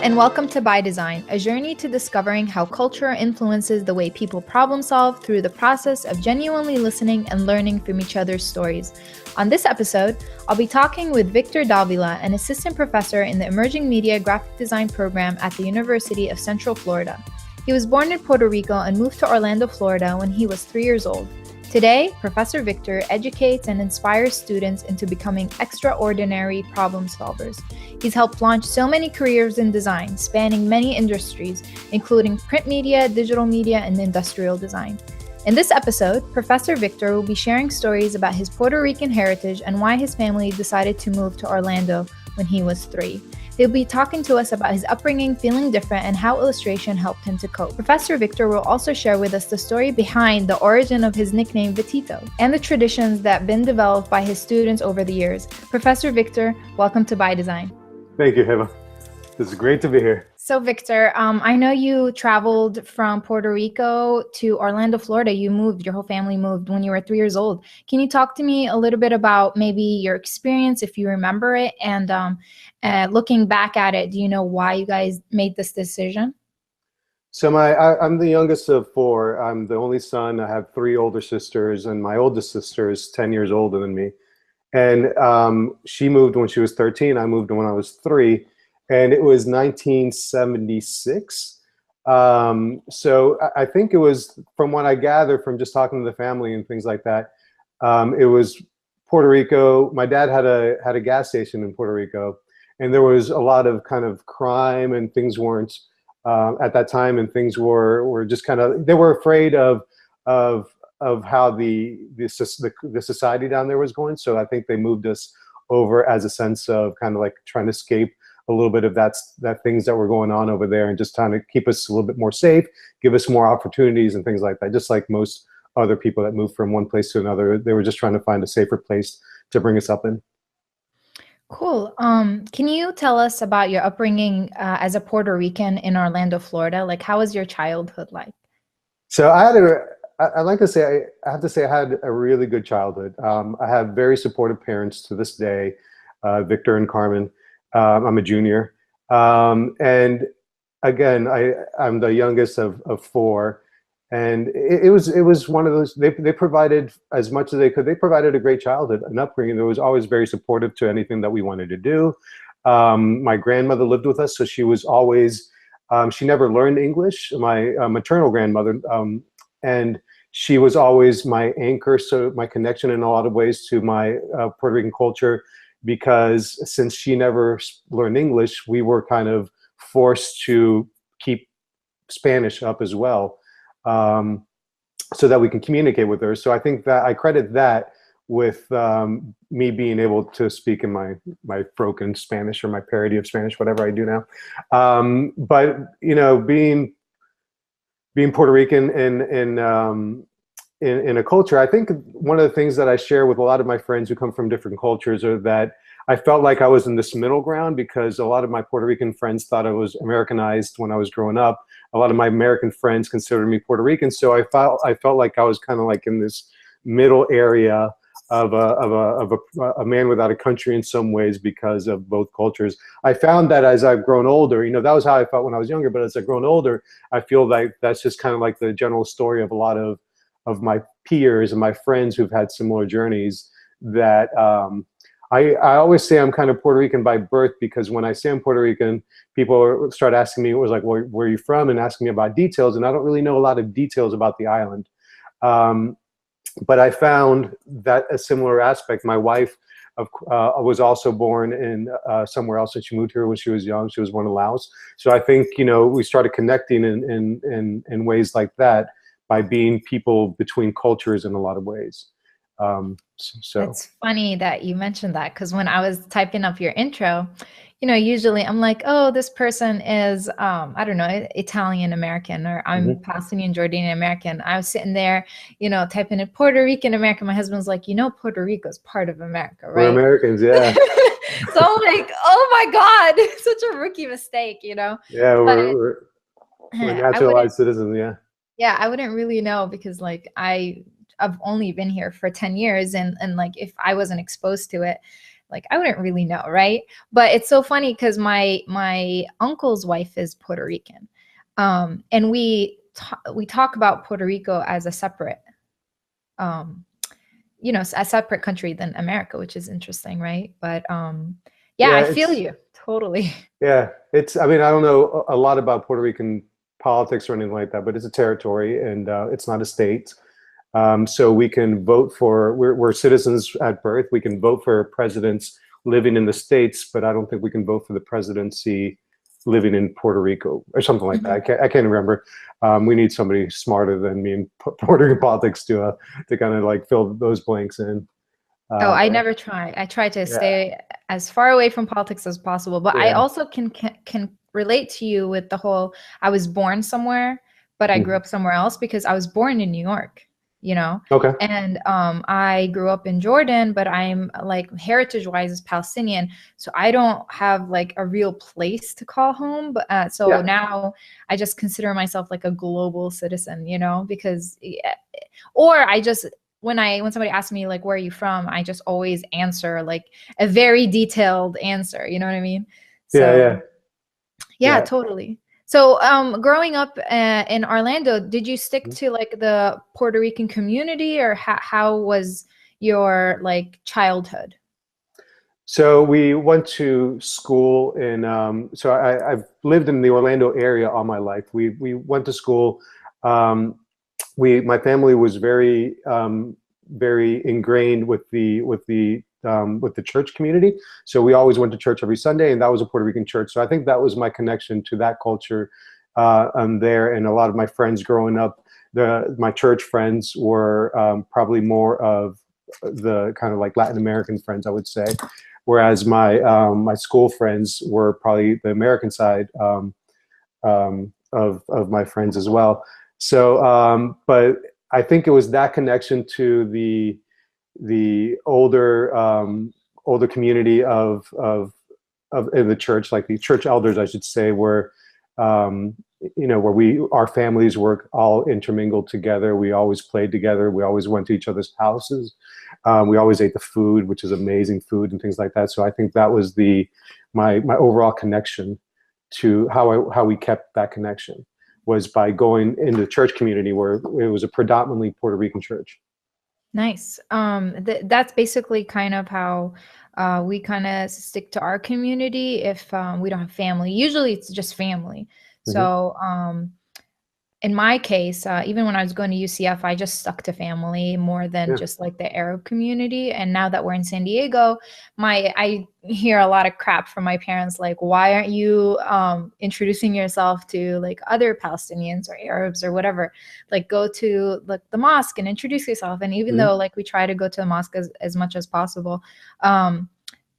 and welcome to By Design, a journey to discovering how culture influences the way people problem solve through the process of genuinely listening and learning from each other's stories. On this episode, I'll be talking with Victor Davila, an assistant professor in the Emerging Media Graphic Design program at the University of Central Florida. He was born in Puerto Rico and moved to Orlando, Florida when he was 3 years old. Today, Professor Victor educates and inspires students into becoming extraordinary problem solvers. He's helped launch so many careers in design, spanning many industries, including print media, digital media, and industrial design. In this episode, Professor Victor will be sharing stories about his Puerto Rican heritage and why his family decided to move to Orlando when he was 3. He'll be talking to us about his upbringing, feeling different, and how illustration helped him to cope. Professor Victor will also share with us the story behind the origin of his nickname Vitito and the traditions that have been developed by his students over the years. Professor Victor, welcome to By Design. Thank you, Heva. This is great to be here. So Victor, I know you traveled from Puerto Rico to Orlando, Florida. Your whole family moved when you were 3 years old. Can you talk to me a little bit about maybe your experience, if you remember it, and looking back at it, do you know why you guys made this decision? So I'm the youngest of 4. I'm the only son. I have 3 older sisters, and my oldest sister is 10 years older than me. And she moved when she was 13. I moved when I was 3. And it was 1976. So I think it was, from what I gather from just talking to the family and things like that, it was Puerto Rico. My dad had a gas station in Puerto Rico, and there was a lot of kind of crime, and things weren't at that time, and things were just kind of, they were afraid of how the society down there was going. So I think they moved us over as a sense of kind of like trying to escape a little bit of that things that were going on over there, and just trying to keep us a little bit more safe, give us more opportunities and things like that. Just like most other people that moved from one place to another, they were just trying to find a safer place to bring us up in. Cool. Can you tell us about your upbringing as a Puerto Rican in Orlando, Florida? Like, how was your childhood like? So I have to say I had a really good childhood. I have very supportive parents to this day, Victor and Carmen. I'm a junior. And again, I'm the youngest of 4. And it was one of those, they provided as much as they could. They provided a great childhood, an upbringing that was always very supportive to anything that we wanted to do. My grandmother lived with us, so she was always, she never learned English, my maternal grandmother, and she was always my anchor, so my connection in a lot of ways to my Puerto Rican culture, because since she never learned English, we were kind of forced to keep Spanish up as well, so that we can communicate with her. So I think that I credit that with me being able to speak in my broken Spanish, or my parody of Spanish, whatever I do now. But you know, being Puerto Rican in a culture, I think one of the things that I share with a lot of my friends who come from different cultures are that I felt like I was in this middle ground, because a lot of my Puerto Rican friends thought I was Americanized when I was growing up. A lot of my American friends considered me Puerto Rican, so I felt like I was kind of like in this middle area of a man without a country in some ways, because of both cultures. I found that as I've grown older, you know, that was how I felt when I was younger, but as I've grown older, I feel like that's just kind of like the general story of a lot of my peers and my friends who've had similar journeys, that I always say I'm kind of Puerto Rican by birth, because when I say I'm Puerto Rican, people start asking me, it was like, well, where are you from? And asking me about details. And I don't really know a lot of details about the island. But I found that a similar aspect. My wife was also born in somewhere else, and she moved here when she was young. She was born in Laos. So I think, you know, we started connecting in ways like that, by being people between cultures in a lot of ways. So It's funny that you mentioned that, because when I was typing up your intro, you know, usually I'm like, oh, this person is, I don't know, Italian American, or I'm Palestinian, Jordanian American. I was sitting there, you know, typing in Puerto Rican American. My husband's like, you know, Puerto Rico is part of America, right? We're Americans, yeah. So I'm like, oh my God, such a rookie mistake, you know? Yeah, we're naturalized citizens, yeah. Yeah, I wouldn't really know, because like I've only been here for 10 years, and like if I wasn't exposed to it, Like, I wouldn't really know, right? But it's so funny because my uncle's wife is Puerto Rican, and we talk about Puerto Rico as a separate, um, a separate country than America, which is interesting, right? But yeah, Yeah, I feel it's you totally. yeah, I mean, I don't know a lot about Puerto Rican politics or anything like that, but it's a territory and it's not a state. So we can vote for, we're citizens at birth. We can vote for presidents living in the States, but I don't think we can vote for the presidency living in Puerto Rico or something like that. Mhm. I can't remember. We need somebody smarter than me in Puerto Rican politics to kind of like fill those blanks in. Oh, I Uh, never try. I try to yeah, stay as far away from politics as possible, but I yeah. also can relate to you with the whole I was born somewhere, but I grew Mhm. up somewhere else because I was born in New York, you know? Okay. And I grew up in Jordan, but I'm like heritage-wise is Palestinian, so I don't have like a real place to call home. But so Yeah. now I just consider myself like a global citizen, because yeah, or I just when somebody asks me like where are you from, I just always answer like a very detailed answer, you know what I mean? Yeah. So Yeah. yeah, Yeah. totally. So growing up in Orlando, did you stick Mhm. to like the Puerto Rican community, or how was your like childhood? So we went to school in. So I've lived in the Orlando area all my life. We went to school. Um, my family was very ingrained with the church community. So we always went to church every Sunday, and that was a Puerto Rican church. So I think that was my connection to that culture there. And a lot of my friends growing up, my church friends were probably more of the kind of like Latin American friends, I would say, whereas my school friends were probably the American side of my friends as well. So, but I think it was that connection to the older community of in the church, like the church elders, I should say, where um, where our families were all intermingled together. We always played together. We always went to each other's houses. We always ate the food, which is amazing food and things like that. So I think that was my overall connection to how we kept that connection was by going into the church community where it was a predominantly Puerto Rican church. Nice. That's basically kind of how we kind of stick to our community if we don't have family. Usually it's just family. Hmm. So in my case, even when I was going to UCF, I just stuck to family more than Yeah. just like the Arab community. And now that we're in San Diego, I hear a lot of crap from my parents, like, why aren't you introducing yourself to like other Palestinians or Arabs or whatever? Like, go to like the mosque and introduce yourself. And even Hmm. though like we try to go to the mosque as much as possible, um,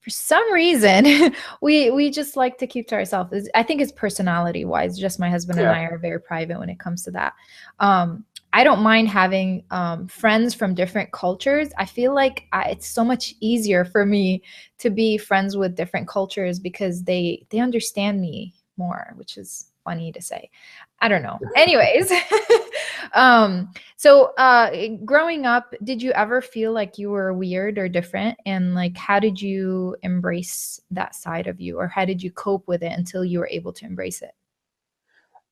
for some reason we just like to keep to ourselves. I think it's personality wise, just my husband and Yeah. I are very private when it comes to that. I don't mind having friends from different cultures. I feel like it's so much easier for me to be friends with different cultures because they understand me more, which is funny to say. I don't know. Anyways, so growing up, did you ever feel like you were weird or different? And like, how did you embrace that side of you, or how did you cope with it until you were able to embrace it?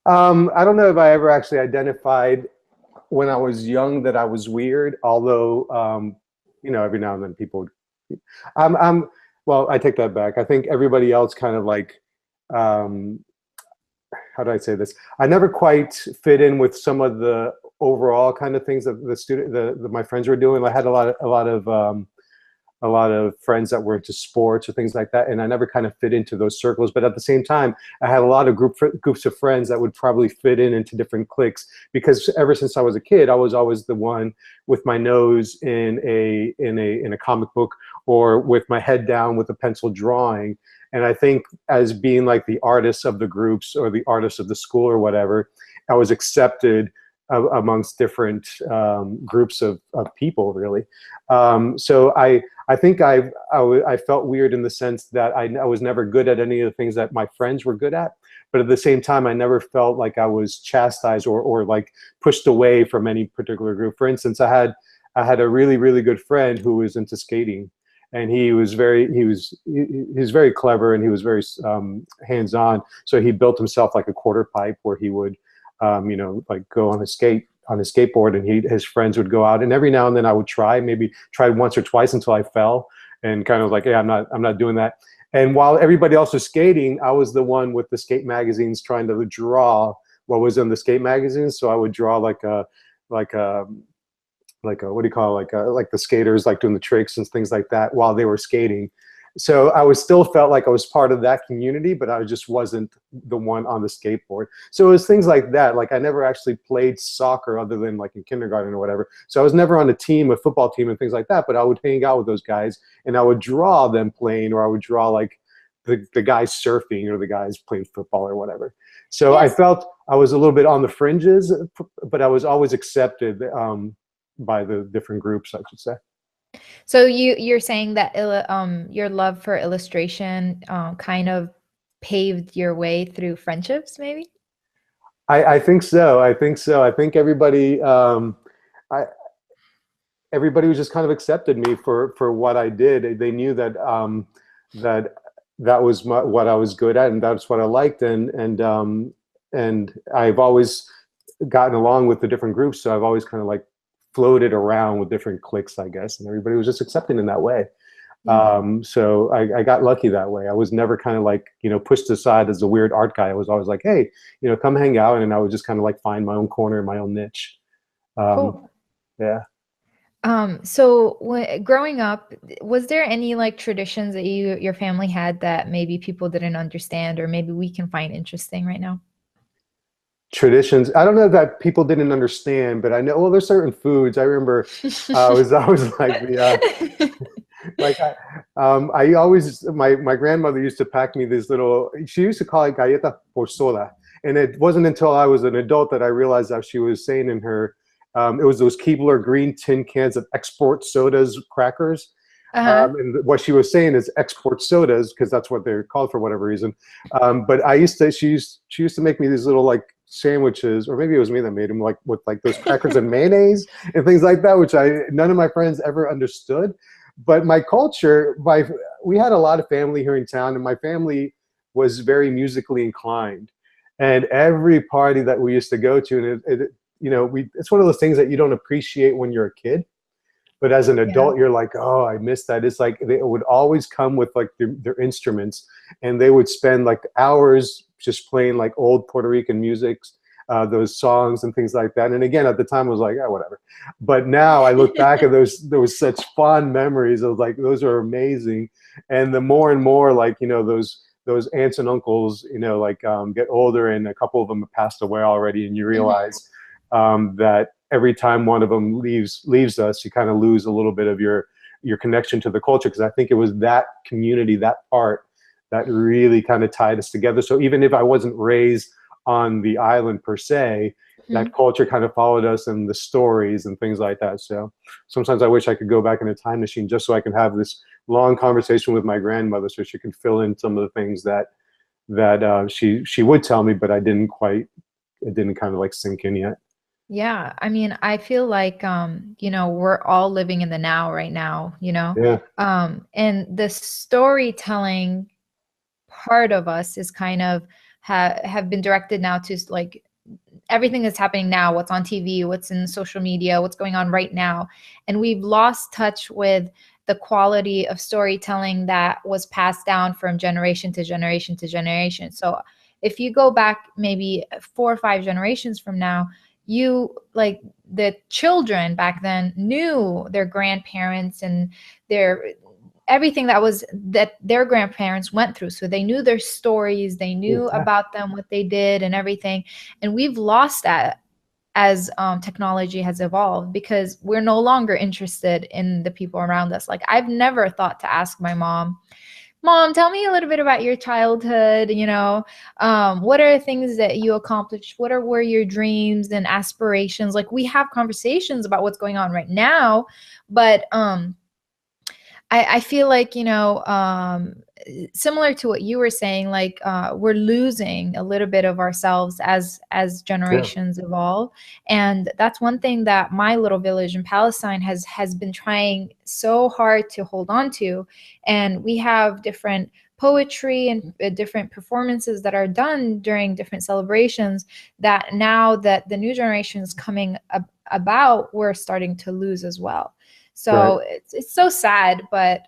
I don't know if I ever actually identified when I was young that I was weird, although, every now and then people, I'm, well, I take that back. I think everybody else kind of like, um, how do I say this? I never quite fit in with some of the overall kind of things that my friends were doing. I had a lot of friends that were into sports or things like that, and I never kind of fit into those circles. But at the same time, I had a lot of groups of friends that would probably fit into different cliques because ever since I was a kid, I was always the one with my nose in a comic book or with my head down with a pencil drawing. And I think as being like the artist of the groups or the artist of the school or whatever, I was accepted amongst different groups of people, really. So I think I felt weird in the sense that I was never good at any of the things that my friends were good at. But at the same time, I never felt like I was chastised or like pushed away from any particular group. For instance, I had a really, really good friend who was into skating. and he was very clever, and he was very hands-on. So he built himself like a quarter pipe where he would, like go on his skateboard, and his friends would go out, and every now and then I would maybe try once or twice until I fell, and kind of like, yeah, I'm not doing that. And while everybody else was skating, I was the one with the skate magazines trying to draw what was in the skate magazines. So I would draw like a what do you call it? Like the skaters like doing the tricks and things like that while they were skating. So I was still felt like I was part of that community, but I just wasn't the one on the skateboard. So it was things like that. Like I never actually played soccer other than like in kindergarten or whatever. So I was never on a football team and things like that, but I would hang out with those guys and I would draw them playing, or I would draw like the guys surfing or the guys playing football or whatever. So yes. I felt I was a little bit on the fringes, but I was always accepted by the different groups, I should say. So you're saying that your love for illustration kind of paved your way through friendships, maybe? I think so. I think everybody everybody was just kind of accepted me for what I did. They knew that that was what I was good at, and that's what I liked, and I've always gotten along with the different groups, so I've always kind of like floated around with different cliques, I guess, and everybody was just accepting in that way. So I got lucky that way. I was never kind of like, pushed aside as a weird art guy. I was always like, hey, come hang out, and I would just kind of like find my own corner, my own niche. Cool. Yeah. So growing up, was there any like traditions that your family had that maybe people didn't understand, or maybe we can find interesting right now? Traditions. I don't know that people didn't understand, but I know, well, there's certain foods. I remember I was like, I always, my grandmother used to pack me these little, she used to call it galleta por soda. And it wasn't until I was an adult that I realized that she was saying in her, it was those Keebler green tin cans of export sodas crackers. And what she was saying is export sodas, because that's what they're called for whatever reason. But she used to make me these little like sandwiches, or maybe it was me that made them, like with like those crackers and mayonnaise and things like that, which none of my friends ever understood. But my culture, we had a lot of family here in town, and my family was very musically inclined. And every party that we used to go to, and it's one of those things that you don't appreciate when you're a kid. But as an adult, you're like, oh, I missed that. It's like they would always come with like their instruments, and they would spend like hours just playing like old Puerto Rican music, those songs and things like that. And again, at the time, I was like, yeah, whatever. But now I look back at there was such fond memories. I was like, those are amazing. And the more and more, like, those aunts and uncles, like get older, and a couple of them have passed away already, and you realize that every time one of them leaves us, you kind of lose a little bit of your connection to the culture, because I think it was that community, that part, that really kind of tied us together. So even if I wasn't raised on the island per se, that culture kind of followed us, and the stories and things like that. So sometimes I wish I could go back in a time machine just so I can have this long conversation with my grandmother, so she can fill in some of the things that she would tell me, but it didn't kind of like sink in yet. Yeah, I mean, I feel like we're all living in the now right now, Yeah. And the storytelling part of us is kind of have been directed now to like everything that's happening now, what's on TV, what's in social media, what's going on right now. And we've lost touch with the quality of storytelling that was passed down from generation to generation to generation. So if you go back maybe 4 or 5 generations from now, like the children back then knew their grandparents and everything that their grandparents went through. So they knew their stories, they knew about them, what they did and everything. And we've lost that as technology has evolved, because we're no longer interested in the people around us. Like I've never thought to ask my mom, tell me a little bit about your childhood, what are things that you accomplished? What were your dreams and aspirations? Like we have conversations about what's going on right now, but I feel like, similar to what you were saying, like we're losing a little bit of ourselves as Yeah, generations evolve. And that's one thing that my little village in Palestine has been trying so hard to hold on to. And we have different poetry and different performances that are done during different celebrations that now that the new generation is coming about, we're starting to lose as well. right. So it's so sad, but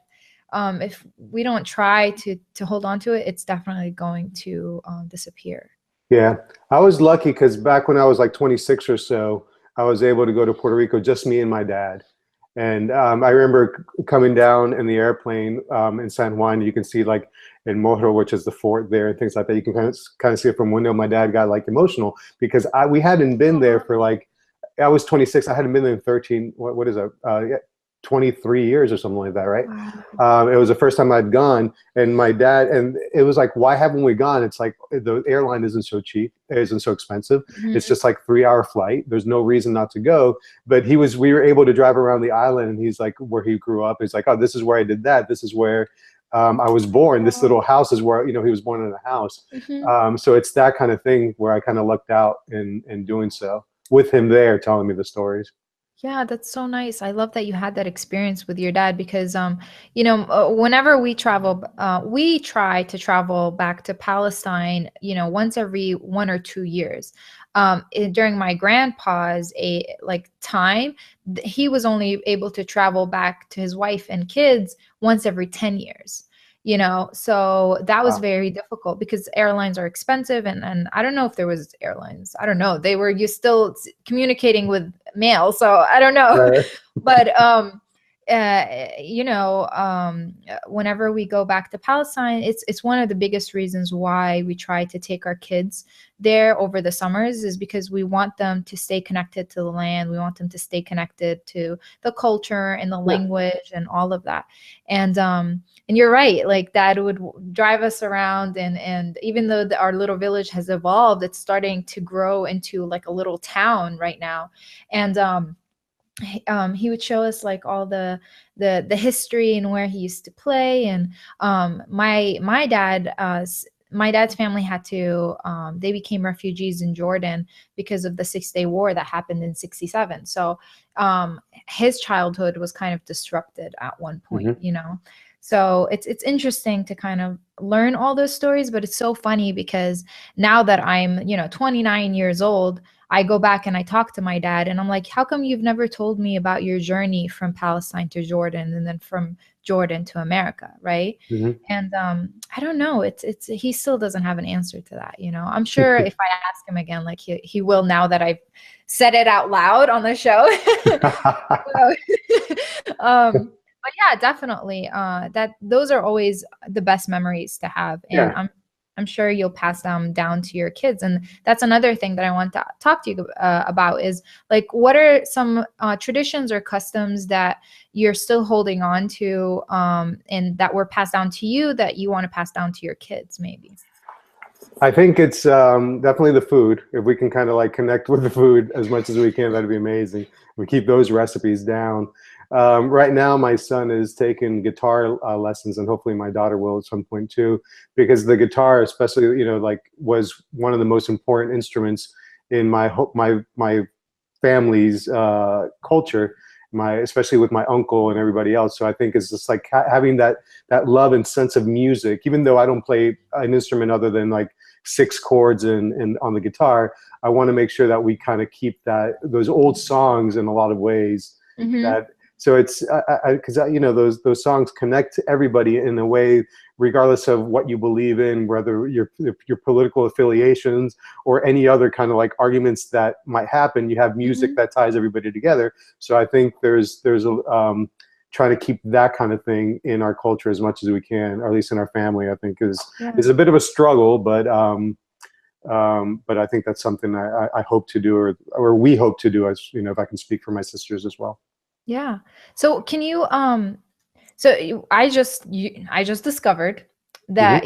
if we don't try to hold on to it, it's definitely going to disappear. Yeah, I was lucky because back when I was like 26 or so, I was able to go to Puerto Rico, just me and my dad. And I remember coming down in the airplane in San Juan. You can see like in Morro, which is the fort there, and things like that. You can kind of see it from window. My dad got like emotional because we hadn't been there for like, I was 26. I hadn't been there in 13. What is it? Yeah, 23 years or something like that, right? Wow. It was the first time I'd gone, and my dad, and it was like, why haven't we gone? It's like the airline isn't so cheap, it isn't so expensive. It's Mhm. just like 3 hour flight. There's no reason not to go. But we were able to drive around the island, and he's like, where he grew up. He's like, oh, this is where I did that. This is where I was born. This little house is where, he was born in a house. Mhm. So it's that kind of thing where I kind of lucked out in doing so with him there telling me the stories. Yeah, that's so nice. I love that you had that experience with your dad because, whenever we travel, we try to travel back to Palestine, once every 1 or 2 years. During my grandpa's time, he was only able to travel back to his wife and kids once every 10 years. So that was Wow. very difficult because airlines are expensive, and I don't know if there was airlines. I don't know. They were you still communicating with mail, so I don't know. Right. But whenever we go back to Palestine, it's one of the biggest reasons why we try to take our kids there over the summers, is because we want them to stay connected to the land. We want them to stay connected to the culture and the Yeah. language and all of that. And you're right, like that would drive us around, and even though our little village has evolved, it's starting to grow into like a little town right now. And he would show us like all the history and where he used to play. And my dad's family had to they became refugees in Jordan because of the 6 Day War that happened in 67. So his childhood was kind of disrupted at one point, Hmm. so it's interesting to kind of learn all those stories. But it's so funny because now that I'm 29 years old, I go back and I talk to my dad and I'm like, how come you've never told me about your journey from Palestine to Jordan and then from Jordan to America, right? Hmm. And I don't know. It's he still doesn't have an answer to that. I'm sure if I ask him again, like he will, now that I've said it out loud on the show. So, but yeah, definitely. That those are always the best memories to have, and Yeah. I'm sure you'll pass them down to your kids. And that's another thing that I want to talk to you about is like, what are some traditions or customs that you're still holding on to, and that were passed down to you that you want to pass down to your kids, maybe? I think it's definitely the food. If we can kind of like connect with the food as much as we can, that'd be amazing. We keep those recipes down. Right now, my son is taking guitar lessons, and hopefully my daughter will at some point too, because the guitar, especially, like was one of the most important instruments in my family's culture. Especially with my uncle and everybody else. So I think it's just like having that love and sense of music, even though I don't play an instrument other than like six chords and on the guitar. I want to make sure that we kind of keep those old songs in a lot of ways. Mm-hmm. That so it's because those songs connect to everybody in a way, regardless of what you believe in, whether your political affiliations or any other kind of like arguments that might happen. You have music Mm-hmm. that ties everybody together. So I think there's a trying to keep that kind of thing in our culture as much as we can, or at least in our family. I think Yeah. is a bit of a struggle, but I think that's something I hope to do, or we hope to do, as if I can speak for my sisters as well. Yeah. So can you so I just discovered Hmm. that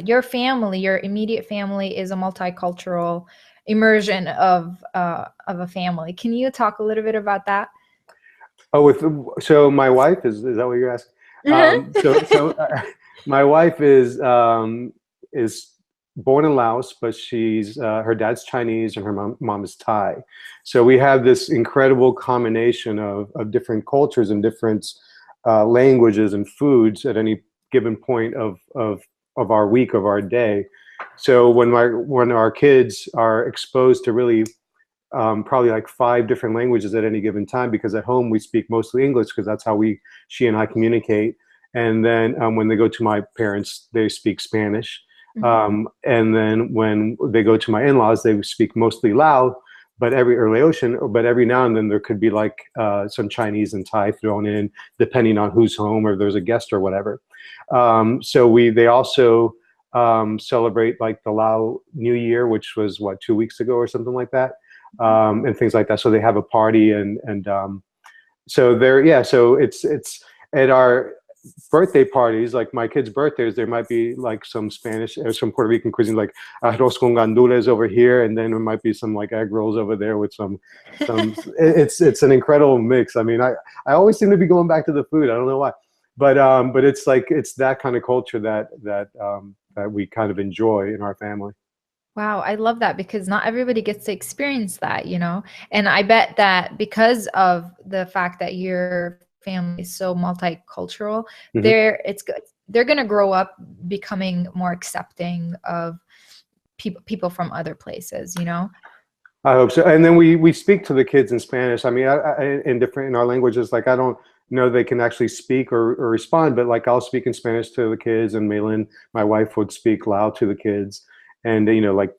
your family, your immediate family is a multicultural immersion of a family. Can you talk a little bit about that? Oh, so my wife is that what you're asking? My wife is born in Laos, but she's her dad's Chinese and her mom is Thai. So we have this incredible combination of different cultures and different languages and foods at any given point of our week, of our day. So when our kids are exposed to really probably like 5 different languages at any given time, because at home we speak mostly English because that's how she and I communicate. And then when they go to my parents, they speak Spanish. And then when they go to my in-laws, they speak mostly Lao, but every now and then there could be like some Chinese and Thai thrown in, depending on who's home or there's a guest or whatever. They also celebrate like the Lao New Year, which was 2 weeks ago or something like that. And things like that. So they have a party and so it's at our birthday parties, like my kids' birthdays, there might be like some Spanish or some Puerto Rican cuisine, like arroz con gandules over here, and then there might be some like egg rolls over there with some it's an incredible mix. I mean, I always seem to be going back to the food. I don't know why. But it's like it's that kind of culture that we kind of enjoy in our family. Wow, I love that because not everybody gets to experience that, you know? And I bet that because of the fact that your family is so multicultural, they're going to grow up becoming more accepting of people from other places, you know? I hope so. And then we speak to the kids in Spanish. I mean, in our languages, like I don't know they can actually speak or respond, but like I'll speak in Spanish to the kids, and Maylin, my wife, would speak loud to the kids. And, like,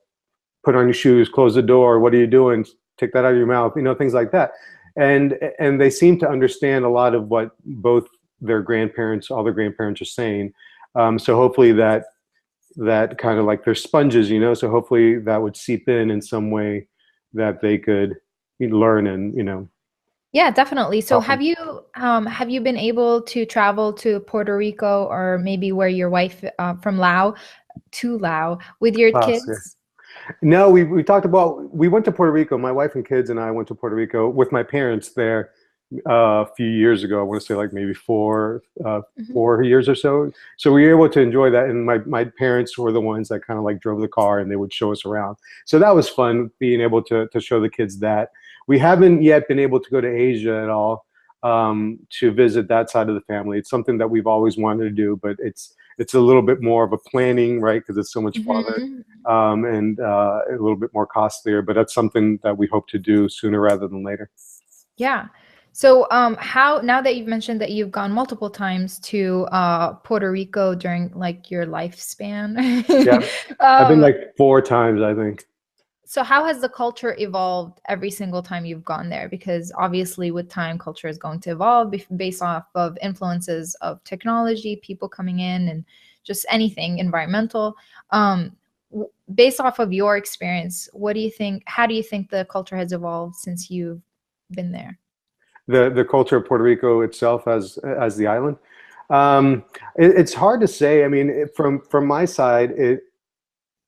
put on your shoes, close the door, what are you doing? Take that out of your mouth, things like that. And they seem to understand a lot of what both all their grandparents are saying. So hopefully that kind of like they're sponges, so hopefully that would seep in some way that they could learn and. Yeah, definitely. So have you been able to travel to Puerto Rico or maybe where your wife from Laos to Laos with your kids? Yeah. No, we talked about, we went to Puerto Rico. My wife and kids and I went to Puerto Rico with my parents there a few years ago. I want to say like maybe 4 years or so. So we were able to enjoy that. And my parents were the ones that kind of like drove the car and they would show us around. So that was fun, being able to show the kids that. We haven't yet been able to go to Asia at all to visit that side of the family. It's something that we've always wanted to do, but it's a little bit more of a planning, right? Because it's so much farther and a little bit more costlier. But that's something that we hope to do sooner rather than later. Yeah. So how, now that you've mentioned that you've gone multiple times to Puerto Rico during like your lifespan. Yeah, I've been like 4 times, I think. So how has the culture evolved every single time you've gone there? Because obviously with time, culture is going to evolve based off of influences of technology, people coming in, and just anything environmental. Based off of your experience, what do you think, how do you think the culture has evolved since you've been there? The culture of Puerto Rico itself as the island. It's hard to say. I mean, from my side,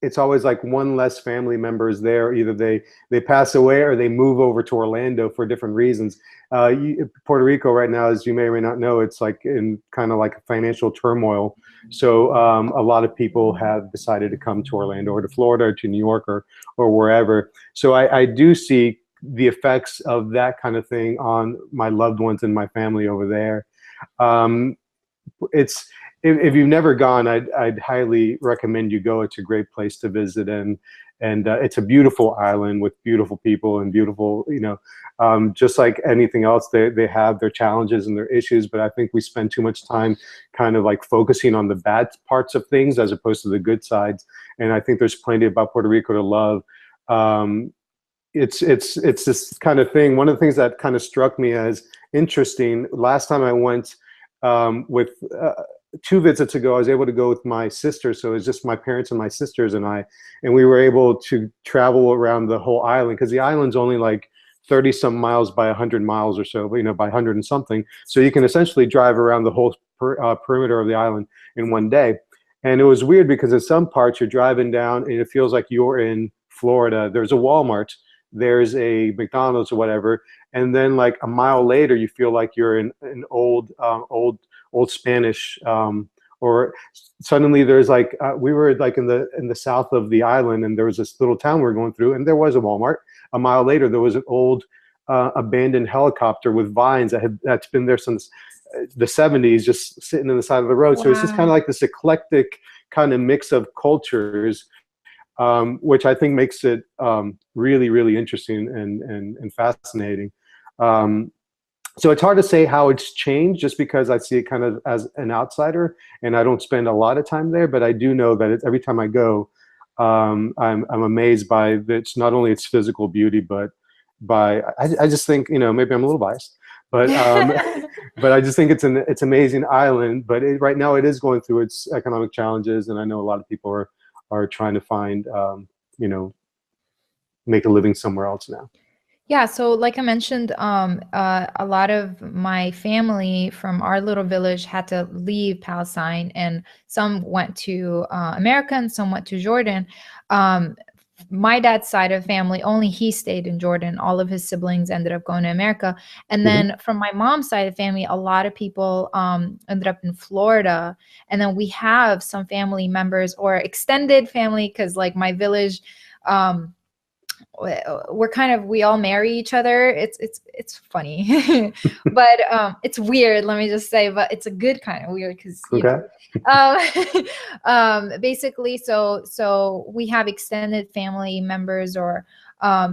it's always like one less family member is there. Either they pass away or they move over to Orlando for different reasons. Puerto Rico right now, as you may or may not know, it's like in kind of like a financial turmoil. So a lot of people have decided to come to Orlando or to Florida or to New York or wherever. So I do see the effects of that kind of thing on my loved ones and my family over there. If you've never gone, I'd highly recommend you go. It's a great place to visit, and it's a beautiful island with beautiful people and beautiful, just like anything else, they have their challenges and their issues. But I think we spend too much time kind of like focusing on the bad parts of things as opposed to the good sides. And I think there's plenty about Puerto Rico to love. It's this kind of thing. One of the things that kind of struck me as interesting, last time I went with 2 visits ago, I was able to go with my sister. So it was just my parents and my sisters and I, and we were able to travel around the whole island, because the island's only like 30 some miles by 100 miles or so, by 100 and something. So you can essentially drive around the whole perimeter of the island in one day. And it was weird because in some parts you're driving down and it feels like you're in Florida. There's a Walmart, there's a McDonald's or whatever, and then like a mile later you feel like you're in an old Spanish, or suddenly there's like we were like in the south of the island, and there was this little town we were going through, and there was a Walmart. A mile later there was an old abandoned helicopter with vines that's been there since the 70s, just sitting on the side of the road. So it's just kind of Wow. like this eclectic kind of mix of cultures, which I think makes it really, really interesting and fascinating. Um, so it's hard to say how it's changed, just because I see it kind of as an outsider, and I don't spend a lot of time there. But I do know that every time I go, I'm amazed by it's not only its physical beauty, but I just think, maybe I'm a little biased, but but I just think it's amazing island. But right now it is going through its economic challenges, and I know a lot of people are trying to find, you know, make a living somewhere else now. Yeah, so like I mentioned, a lot of my family from our little village had to leave Palestine, and some went to America, and some went to Jordan. Um, my dad's side of family, only he stayed in Jordan. All of his siblings ended up going to America. And Hmm. then from my mom's side of family, a lot of people ended up in Florida. And then we have some family members or extended family, because like my village, um, we're kind of, we all marry each other. It's funny, but it's weird, let me just say, but it's a good kind of weird, because Okay. um basically, so we have extended family members, or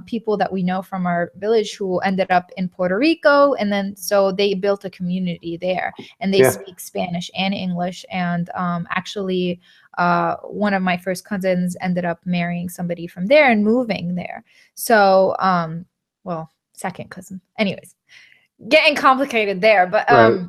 people that we know from our village, who ended up in Puerto Rico, and then so they built a community there, and they Yeah. speak Spanish and English. And actually, one of my first cousins ended up marrying somebody from there and moving there. So, well, second cousin. Anyways, getting complicated there, but Right.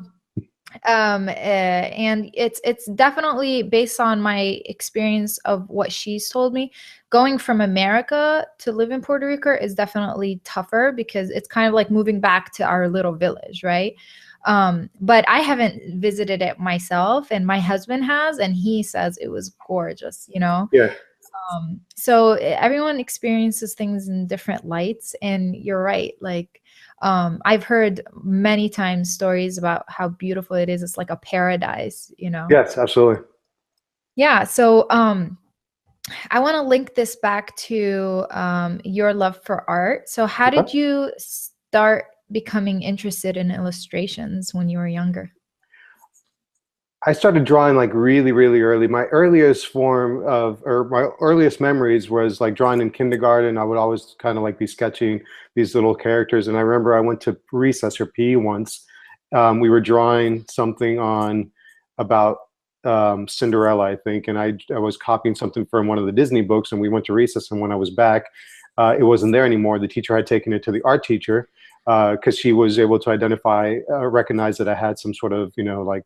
and it's definitely based on my experience of what she's told me. Going from America to live in Puerto Rico is definitely tougher, because it's kind of like moving back to our little village, right? But I haven't visited it myself, and my husband has, and he says it was gorgeous, you know? Yeah. So everyone experiences things in different lights, and you're right. Like, I've heard many times stories about how beautiful it is. It's like a paradise, you know? Yes, absolutely. Yeah. So, I want to link this back to your love for art. So, how Okay. did you start becoming interested in illustrations when you were younger? I started drawing like really, really early. My earliest form of, or my earliest memories was like drawing in kindergarten. I would always kind of like be sketching these little characters. And I remember I went to recess or PE once. We were drawing something on about Cinderella, I think, and I was copying something from one of the Disney books. And we went to recess, and when I was back, it wasn't there anymore. The teacher had taken it to the art teacher, because she was able to recognize that I had some sort of, like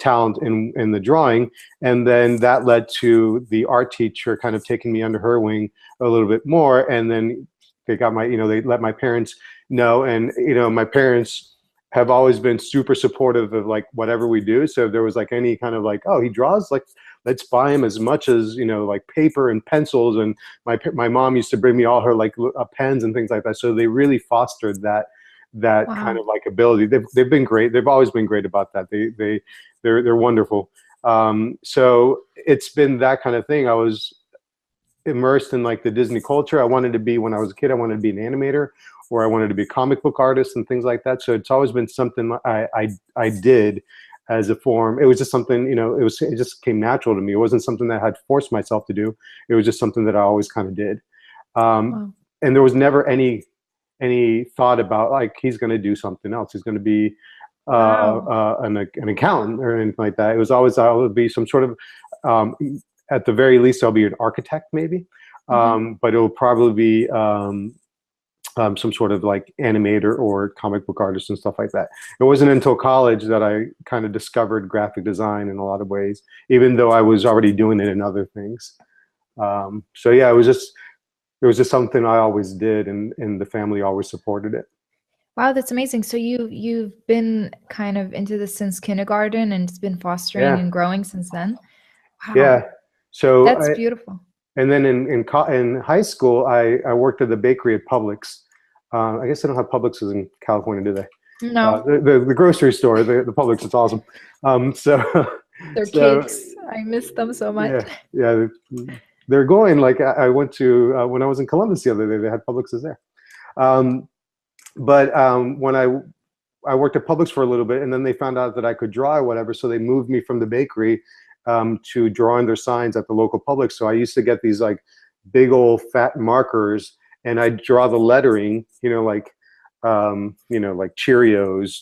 talent in the drawing. And then that led to the art teacher kind of taking me under her wing a little bit more. And then they let my parents know. And, my parents have always been super supportive of like whatever we do. So if there was like any kind of like, oh, he draws, like, let's buy him as much as, like paper and pencils. And my mom used to bring me all her like pens and things like that. So they really fostered that kind Wow. of like ability. They've been great. They've always been great about that. They're wonderful. So it's been that kind of thing. I was immersed in like the Disney culture. I wanted to be, when I was a kid, I wanted to be an animator, or I wanted to be a comic book artist and things like that. So it's always been something I did as a form. It was just something, it just came natural to me. It wasn't something that I had forced myself to do. It was just something that I always kind of did. Um, Wow. and there was never any thought about like he's going to do something else. He's going to be Wow. an accountant or anything like that. It was always, I would be some sort of, um, at the very least, I'll be an architect maybe, Hmm. but it'll probably be some sort of like animator or comic book artist and stuff like that. It wasn't until college that I kind of discovered graphic design in a lot of ways, even though I was already doing it in other things. So yeah, it was just something I always did, and the family always supported it. Wow, that's amazing. So you've been kind of into this since kindergarten, and it's been fostering Yeah, and growing since then. Wow, yeah. So that's beautiful. and then in high school, I worked at the bakery at Publix. I guess they don't have Publix in California, do they? No, The grocery store, the Publix, it's awesome. So their so cakes. I miss them so much. yeah, yeah, they're going. Like I went to when I was in Columbus the other day, they had Publixes there. Um, but when I worked at Publix for a little bit, and then they found out that I could draw or whatever, so they moved me from the bakery to drawing their signs at the local Publix. So I used to get these like big old fat markers, and I'd draw the lettering, like Cheerios,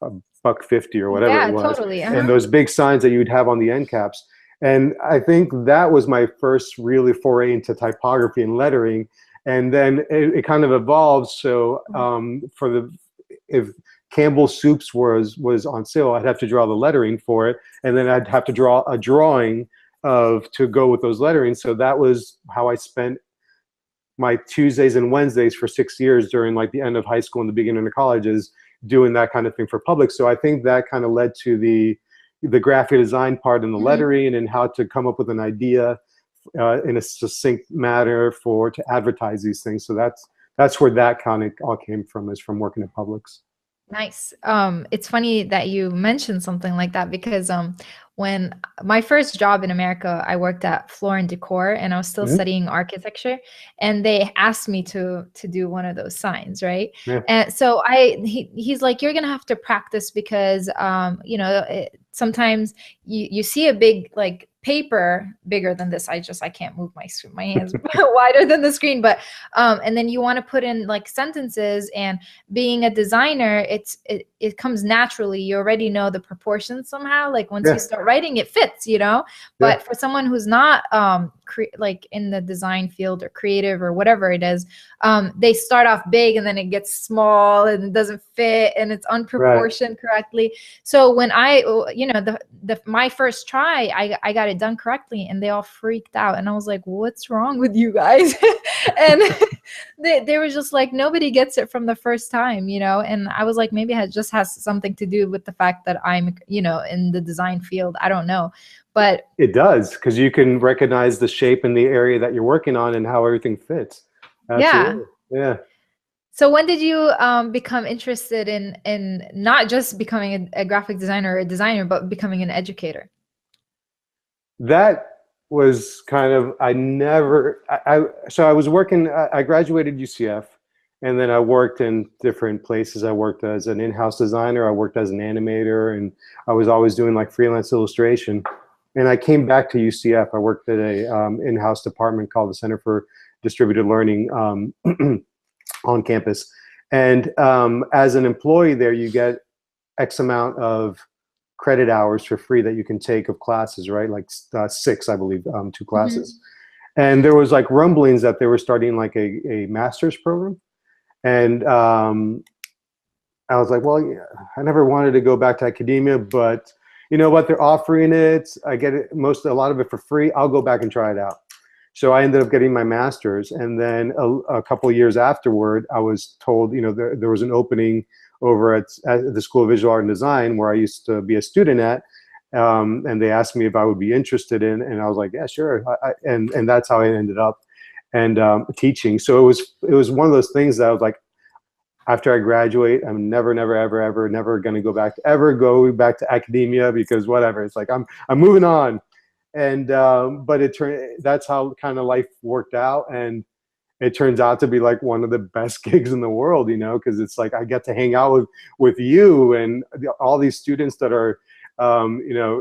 $1.50 or whatever it Yeah, was, totally. and Uh-huh. those big signs that you'd have on the end caps. And I think that was my first really foray into typography and lettering. And then it kind of evolved. So if Campbell's Soups was on sale, I'd have to draw the lettering for it, and then I'd have to draw a drawing to go with those letterings. So that was how I spent my Tuesdays and Wednesdays for 6 years during like the end of high school and the beginning of college, is doing that kind of thing for Publix. So I think that kind of led to the graphic design part and the lettering, and how to come up with an idea in a succinct manner to advertise these things. So that's where that kind of all came from, is from working at Publix. Nice. It's funny that you mentioned something like that, because when my first job in America, I worked at Floor and Decor, and I was still studying architecture, and they asked me to do one of those signs, right? Yeah. And so he's like, you're gonna have to practice, because sometimes you see a big like paper bigger than this. I can't move my hands wider than the screen, but and then you want to put in like sentences, and being a designer, it comes naturally. You already know the proportions somehow. Like once you start writing, it fits, But for someone who's not like in the design field or creative or whatever it is, they start off big, and then it gets small, and it doesn't fit, and it's unproportioned correctly. So when I, my first try, I got it done correctly, and they all freaked out, and I was like, what's wrong with you guys? And they were just like, nobody gets it from the first time, and I was like, maybe it just has something to do with the fact that I'm in the design field. I don't know, but it does, because you can recognize the shape in the area that you're working on and how everything fits. Absolutely. Yeah. So when did you become interested in not just becoming a graphic designer or a designer, but becoming an educator? That was kind of, so I was working, I graduated UCF, and then I worked in different places. I worked as an in-house designer, I worked as an animator, and I was always doing like freelance illustration. And I came back to UCF. I worked at a in-house department called the Center for Distributed Learning on campus. And as an employee there, you get X amount of credit hours for free that you can take of classes, right? Like 6, I believe, 2 classes. And there was like rumblings that they were starting like a master's program. And I was like, well, yeah, I never wanted to go back to academia, but you know what? They're offering it. I get it, a lot of it for free. I'll go back and try it out. So I ended up getting my master's, and then a couple of years afterward, I was told, there was an opening over at the School of Visual Art and Design, where I used to be a student at, and they asked me if I would be interested in, and I was like, yeah, sure. And that's how I ended up teaching. So it was one of those things that I was like, after I graduate, I'm never, ever going to go back to academia, because whatever. It's like I'm moving on. And but that's how kind of life worked out, and it turns out to be like one of the best gigs in the world, because it's like I get to hang out with you and all these students that are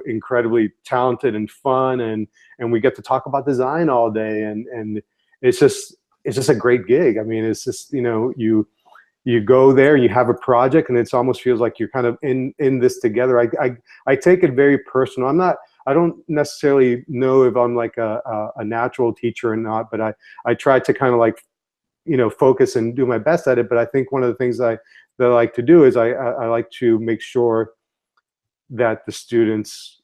incredibly talented and fun, and we get to talk about design all day, and it's just a great gig. I mean, it's just you go there, you have a project, and it almost feels like you're kind of in this together. I take it very personal. I don't necessarily know if I'm like a natural teacher or not, but I try to kind of like, focus and do my best at it. But I think one of the things that I like to do is I like to make sure that the students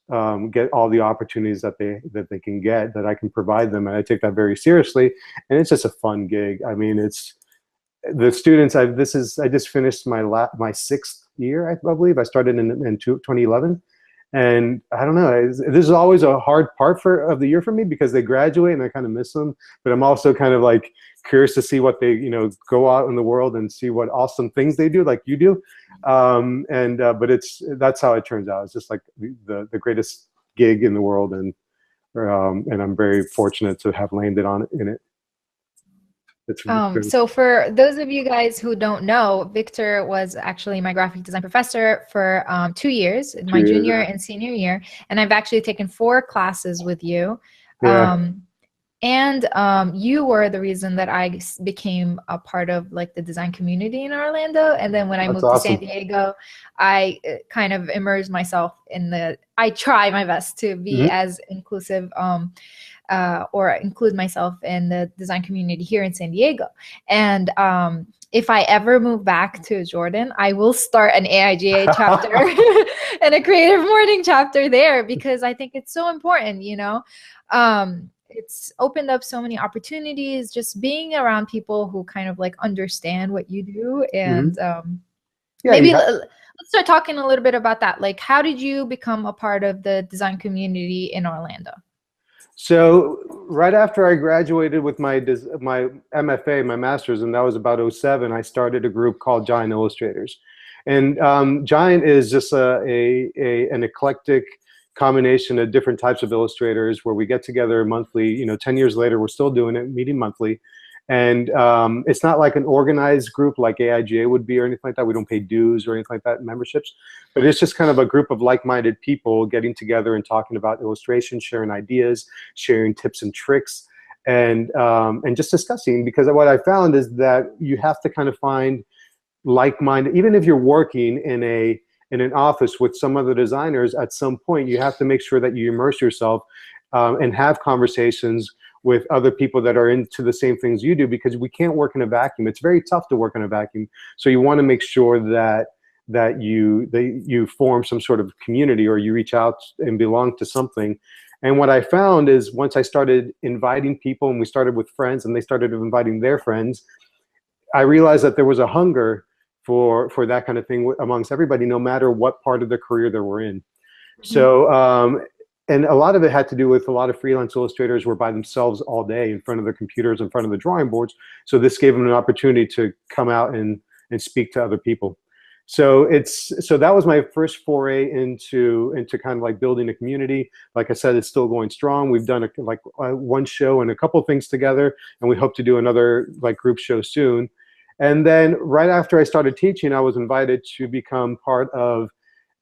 get all the opportunities that they can get, that I can provide them. And I take that very seriously. And it's just a fun gig. I mean, it's the students, I just finished my 6th year, I believe. I started in 2011. And I don't know, this is always a hard part of the year for me, because they graduate and I kind of miss them. But I'm also kind of like curious to see what they, go out in the world and see what awesome things they do, like you do. But that's how it turns out. It's just like the greatest gig in the world, and I'm very fortunate to have landed in it. So for those of you guys who don't know, Victor was actually my graphic design professor for 2 years, my junior and senior year, and I've actually taken 4 classes with you. Yeah. You were the reason that I became a part of like the design community in Orlando. And then when I moved to San Diego, I kind of immersed myself I try my best to be as inclusive or include myself in the design community here in San Diego. And if I ever move back to Jordan, I will start an AIGA chapter and a creative morning chapter there, because I think it's so important, it's opened up so many opportunities just being around people who kind of like understand what you do. And maybe let's start talking a little bit about that. Like, how did you become a part of the design community in Orlando? So right after I graduated with my MFA, my master's, and that was about 2007, I started a group called Giant Illustrators. And Giant is just an eclectic combination of different types of illustrators where we get together monthly. 10 years later, we're still doing it, meeting monthly. And it's not like an organized group like AIGA would be or anything like that. We don't pay dues or anything like that, memberships. But it's just kind of a group of like-minded people getting together and talking about illustration, sharing ideas, sharing tips and tricks, and just discussing. Because what I found is that you have to kind of find like-minded, even if you're working in an office with some other designers, at some point you have to make sure that you immerse yourself and have conversations with other people that are into the same things you do, because we can't work in a vacuum. It's very tough to work in a vacuum. So you want to make sure that you form some sort of community, or you reach out and belong to something. And what I found is once I started inviting people, and we started with friends and they started inviting their friends, I realized that there was a hunger for that kind of thing amongst everybody, no matter what part of their career they were in. So and a lot of it had to do with a lot of freelance illustrators were by themselves all day in front of their computers, in front of the drawing boards. So this gave them an opportunity to come out and speak to other people. So that was my first foray into kind of like building a community. Like I said, it's still going strong. We've done one show and a couple things together, and we hope to do another like group show soon. And then right after I started teaching, I was invited to become part of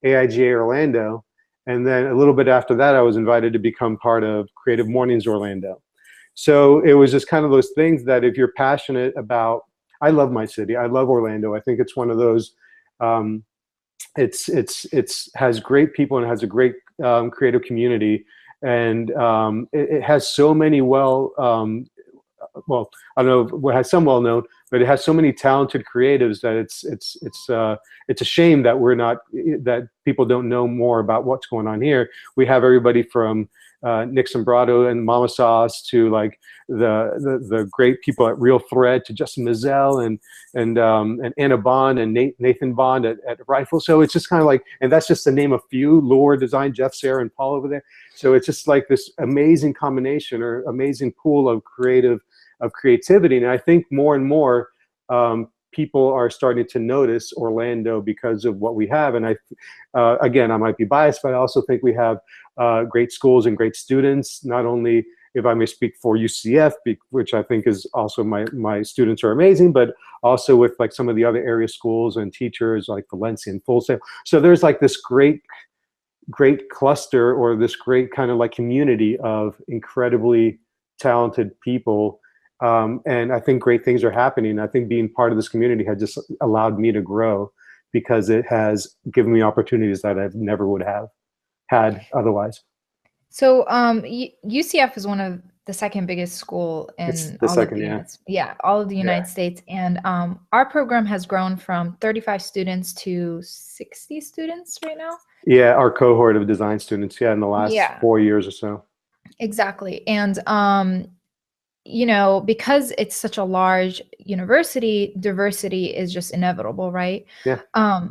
AIGA Orlando. And then a little bit after that, I was invited to become part of Creative Mornings Orlando. So it was just kind of those things that if you're passionate about, I love my city. I love Orlando. I think it's one of those, it's has great people and has a great creative community. And it has so many well, I don't know, it has some well-known, but it has so many talented creatives that it's a shame that that people don't know more about what's going on here. We have everybody from Nick Sombrado and Mama Sauce to like the great people at Real Thread, to Justin Mazel and Anna Bond and Nathan Bond at Rifle. So it's just kind of like, and that's just to name a few. Laura Design, Jeff, Sarah, and Paul over there. So it's just like this amazing combination or amazing pool of creativity. And I think more and more people are starting to notice Orlando because of what we have. And again, I might be biased, but I also think we have great schools and great students, not only, if I may speak for UCF, which I think is also my students are amazing, but also with like some of the other area schools and teachers like Valencia and Full Sail. So there's like this great cluster, or this great kind of like community of incredibly talented people. And I think great things are happening. I think being part of this community has just allowed me to grow, because it has given me opportunities that I never would have had otherwise. So UCF is one of the second biggest school in all of the United States. And our program has grown from 35 students to 60 students right now. Yeah, our cohort of design students, in the last 4 years or so. Exactly. And because it's such a large university, diversity is just inevitable, right? Yeah.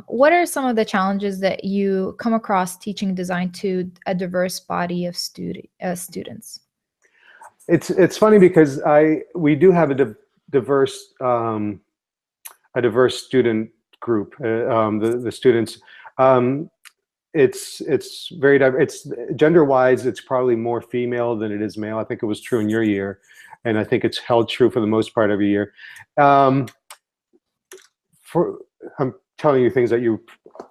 What are some of the challenges that you come across teaching design to a diverse body of students? It's funny because we do have diverse a diverse student group. The students, um, it's very it's gender wise. It's probably more female than it is male. I think it was true in your year, and I think it's held true for the most part every year. Um, for I'm telling you things that you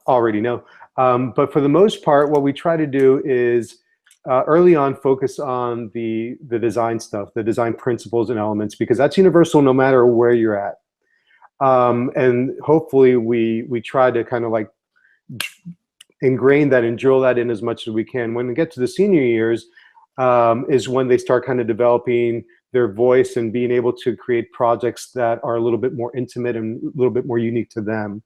already know, but for the most part, what we try to do is early on focus on the design stuff, the design principles and elements, because that's universal no matter where you're at. And hopefully we try to kind of like ingrain that and drill that in as much as we can. When we get to the senior years, is when they start kind of developing their voice and being able to create projects that are a little bit more intimate and a little bit more unique to them.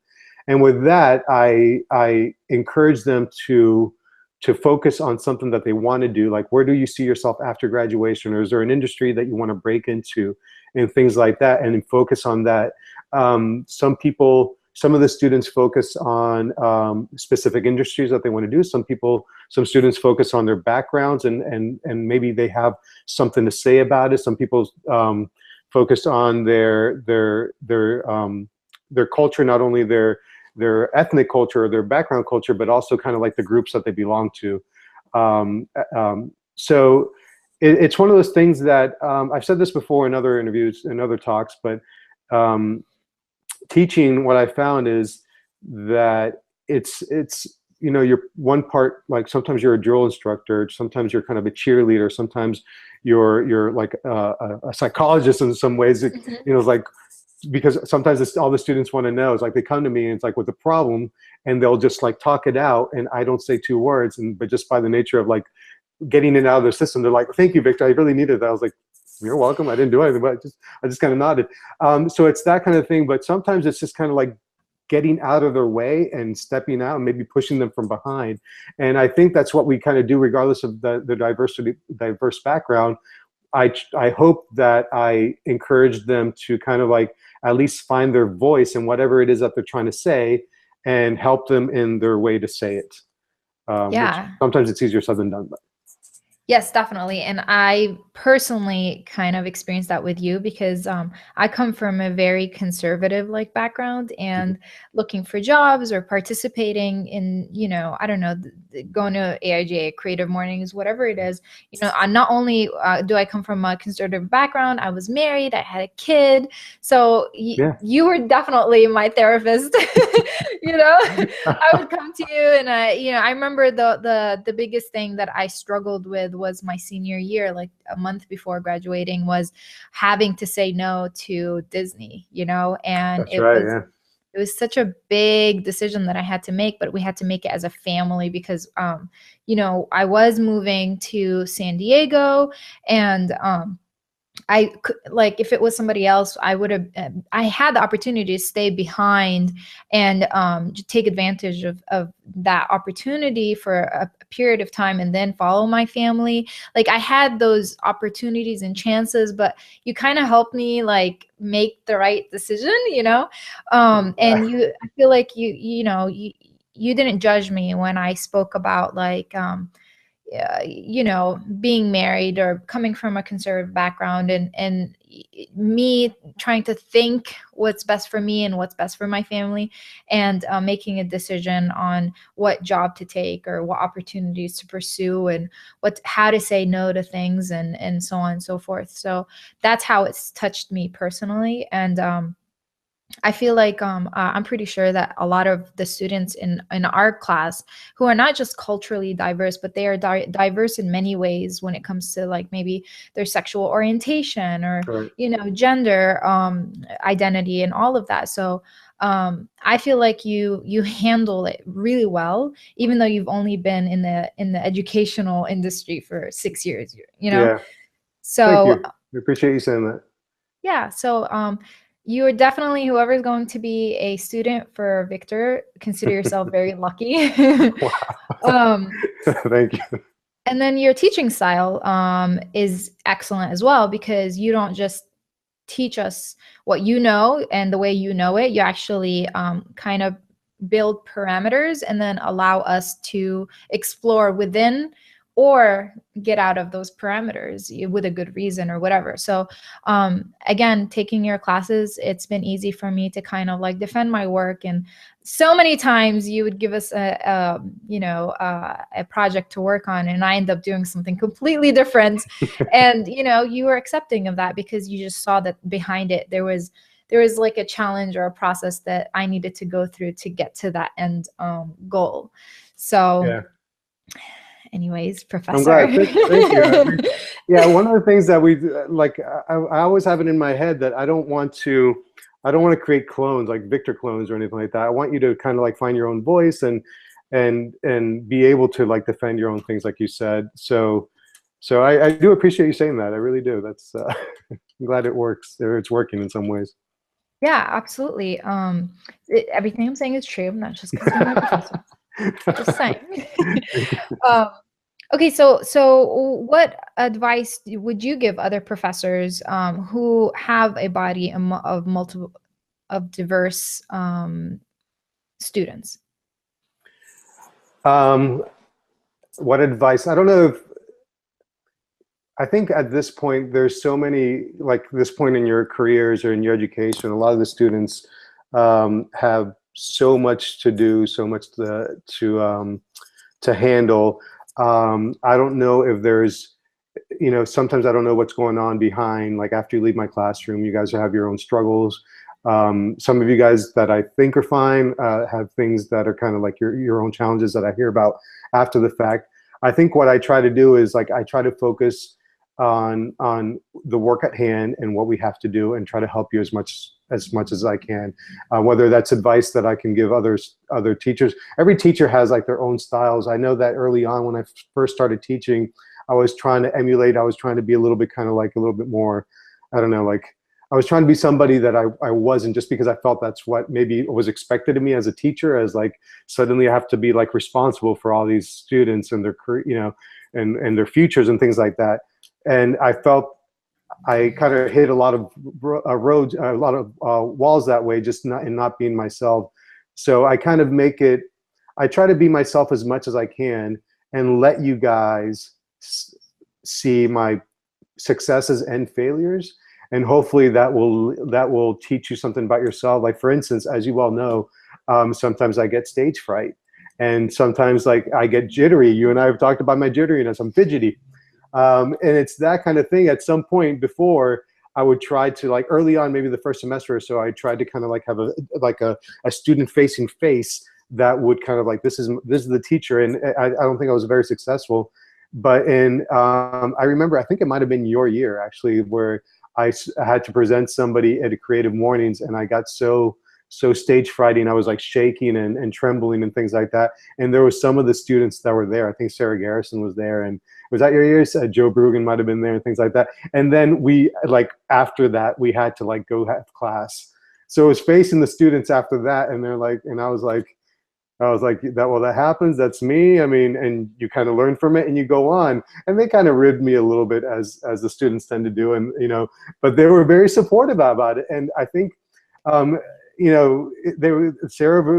And with that, I encourage them to focus on something that they want to do, like where do you see yourself after graduation, or is there an industry that you want to break into, and things like that, and focus on that. Some of the students focus on specific industries that they want to do. Some students focus on their backgrounds, and maybe they have something to say about it. Some people focus on their culture, not only their ethnic culture or their background culture, but also kind of like the groups that they belong to. So it's one of those things that I've said this before in other interviews and other talks, but teaching, what I found is that it's you're one part, like sometimes you're a drill instructor, sometimes you're kind of a cheerleader, sometimes you're like a psychologist in some ways. Mm-hmm. It's like, because sometimes it's all the students want to know. It's like they come to me and it's like with a problem, and they'll just like talk it out, and I don't say two words, but just by the nature of like getting it out of their system, they're like, "Thank you, Victor. I really needed that." I was like, "You're welcome. I didn't do anything, but I just kind of nodded." So it's that kind of thing. But sometimes it's just kind of like getting out of their way and stepping out and maybe pushing them from behind. And I think that's what we kind of do, regardless of the diverse background. I hope that I encourage them to kind of like at least find their voice in whatever it is that they're trying to say, and help them in their way to say it. Which Yeah. sometimes it's easier said than done. But. Yes, definitely. And I personally kind of experienced that with you because I come from a very conservative like background, and looking for jobs or participating in, I don't know, going to AIGA, creative mornings, whatever it is. I not only do I come from a conservative background, I was married, I had a kid. So you were definitely my therapist. I would come to you, and I remember the biggest thing that I struggled with was my senior year, like a month before graduating, was having to say no to Disney, and That's right, yeah. It was such a big decision that I had to make, but we had to make it as a family because, I was moving to San Diego, and I could, like, if it was somebody else, I would have, I had the opportunity to stay behind and take advantage of that opportunity for a period of time and then follow my family. Like, I had those opportunities and chances, but you kind of helped me like make the right decision, and I feel like you didn't judge me when I spoke about like, being married or coming from a conservative background, and me trying to think what's best for me and what's best for my family, and making a decision on what job to take or what opportunities to pursue and how to say no to things, and so on and so forth. So that's how it's touched me personally. And I feel like I'm pretty sure that a lot of the students in our class, who are not just culturally diverse, but they are diverse in many ways when it comes to like maybe their sexual orientation or right. Gender identity and all of that. So I feel like you handle it really well, even though you've only been in the educational industry for 6 years. Yeah. So thank you. I appreciate you saying that. yeah. So you are definitely, whoever's going to be a student for Victor, consider yourself very lucky. Wow. Thank you. And then your teaching style is excellent as well, because you don't just teach us what you know and the way you know it. You actually kind of build parameters and then allow us to explore within or get out of those parameters with a good reason or whatever. So again, taking your classes, it's been easy for me to kind of like defend my work. And so many times you would give us a project to work on, and I end up doing something completely different. And you were accepting of that because you just saw that behind it there was like a challenge or a process that I needed to go through to get to that end goal. So Yeah. anyways, I'm Professor. glad. Thank you. Yeah, one of the things that we like, I always have it in my head that I don't want to create clones, like Victor clones or anything like that. I want you to kind of like find your own voice and be able to like defend your own things, like you said. So I do appreciate you saying that. I really do. That's I'm glad it works. Or it's working in some ways. Yeah, absolutely. Everything I'm saying is true, not just because I'm a professor. Just saying. Okay, so what advice would you give other professors who have a body of multiple of diverse students? What advice? I don't know if I think at this point there's so many, like this point in your careers or in your education, a lot of the students have so much to do, so much to handle. I don't know if there's, sometimes I don't know what's going on behind, like after you leave my classroom, you guys have your own struggles. Some of you guys that I think are fine have things that are kind of like your own challenges that I hear about after the fact. I think what I try to do is like, I try to focus on the work at hand and what we have to do and try to help you as much as I can, whether that's advice that I can give other teachers. Every teacher has like their own styles. I know that early on when I first started teaching, I was trying to emulate, I was trying to be a little bit kind of like a little bit more, I don't know, like I was trying to be somebody that I wasn't, just because I felt that's what maybe was expected of me as a teacher, as like suddenly I have to be like responsible for all these students and their career, and their futures and things like that. And I felt I kind of hit a lot of roads, a lot of walls that way, just not being myself. So I kind of I try to be myself as much as I can and let you guys see my successes and failures. And hopefully that will teach you something about yourself. Like for instance, as you well know, sometimes I get stage fright. And sometimes like I get jittery. You and I have talked about my jitteriness. I'm fidgety. And it's that kind of thing. At some point before, I would try to, like early on, maybe the first semester or so, I tried to kind of like have a student facing face that would kind of like, this is the teacher. And I don't think I was very successful. But I remember, I think it might have been your year actually, where I had to present somebody at a Creative Mornings, and I got so stage frighty, and I was like shaking and trembling and things like that. And there was some of the students that were there. I think Sarah Garrison was there, and was that your years? Joe Brugan might have been there and things like that. And then we, like after that, we had to like go have class. So it was facing the students after that, and they're like, and I was like, that happens. That's me. I mean, and you kind of learn from it and you go on. And they kind of ribbed me a little bit, as the students tend to do, and but they were very supportive about it. And I think, Sarah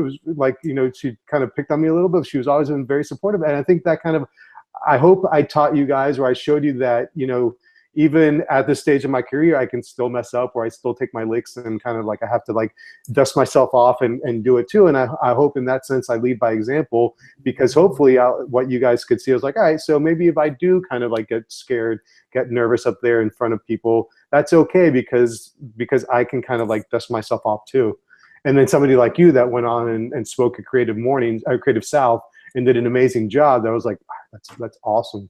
was like, she kind of picked on me a little bit. She was always been very supportive, and I think that kind of, I hope I taught you guys, or I showed you that, even at this stage of my career, I can still mess up, or I still take my licks, and kind of like I have to like dust myself off and do it too. And I hope in that sense I lead by example, because hopefully what you guys could see, I was like, all right, so maybe if I do kind of like get scared, get nervous up there in front of people, that's okay, because I can kind of like dust myself off too. And then somebody like you that went on and spoke at Creative Mornings, or Creative South, and did an amazing job. That was like, that's awesome.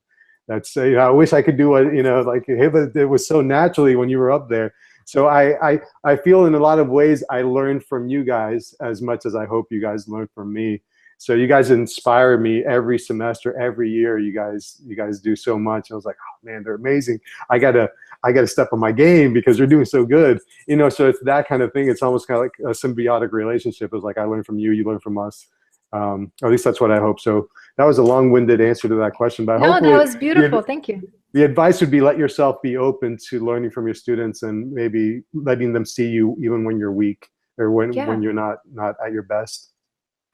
That's I wish I could do what like it was so naturally when you were up there. So I feel in a lot of ways I learned from you guys as much as I hope you guys learned from me. So you guys inspire me every semester, every year. You guys do so much. I was like, oh man, they're amazing. I gotta step on my game because they're doing so good. So it's that kind of thing. It's almost kind of like a symbiotic relationship. It's like I learn from you, you learn from us. At least that's what I hope. So that was a long-winded answer to that question, but no, that was beautiful. Thank you. The advice would be, let yourself be open to learning from your students, and maybe letting them see you even when you're weak, or when you're not at your best.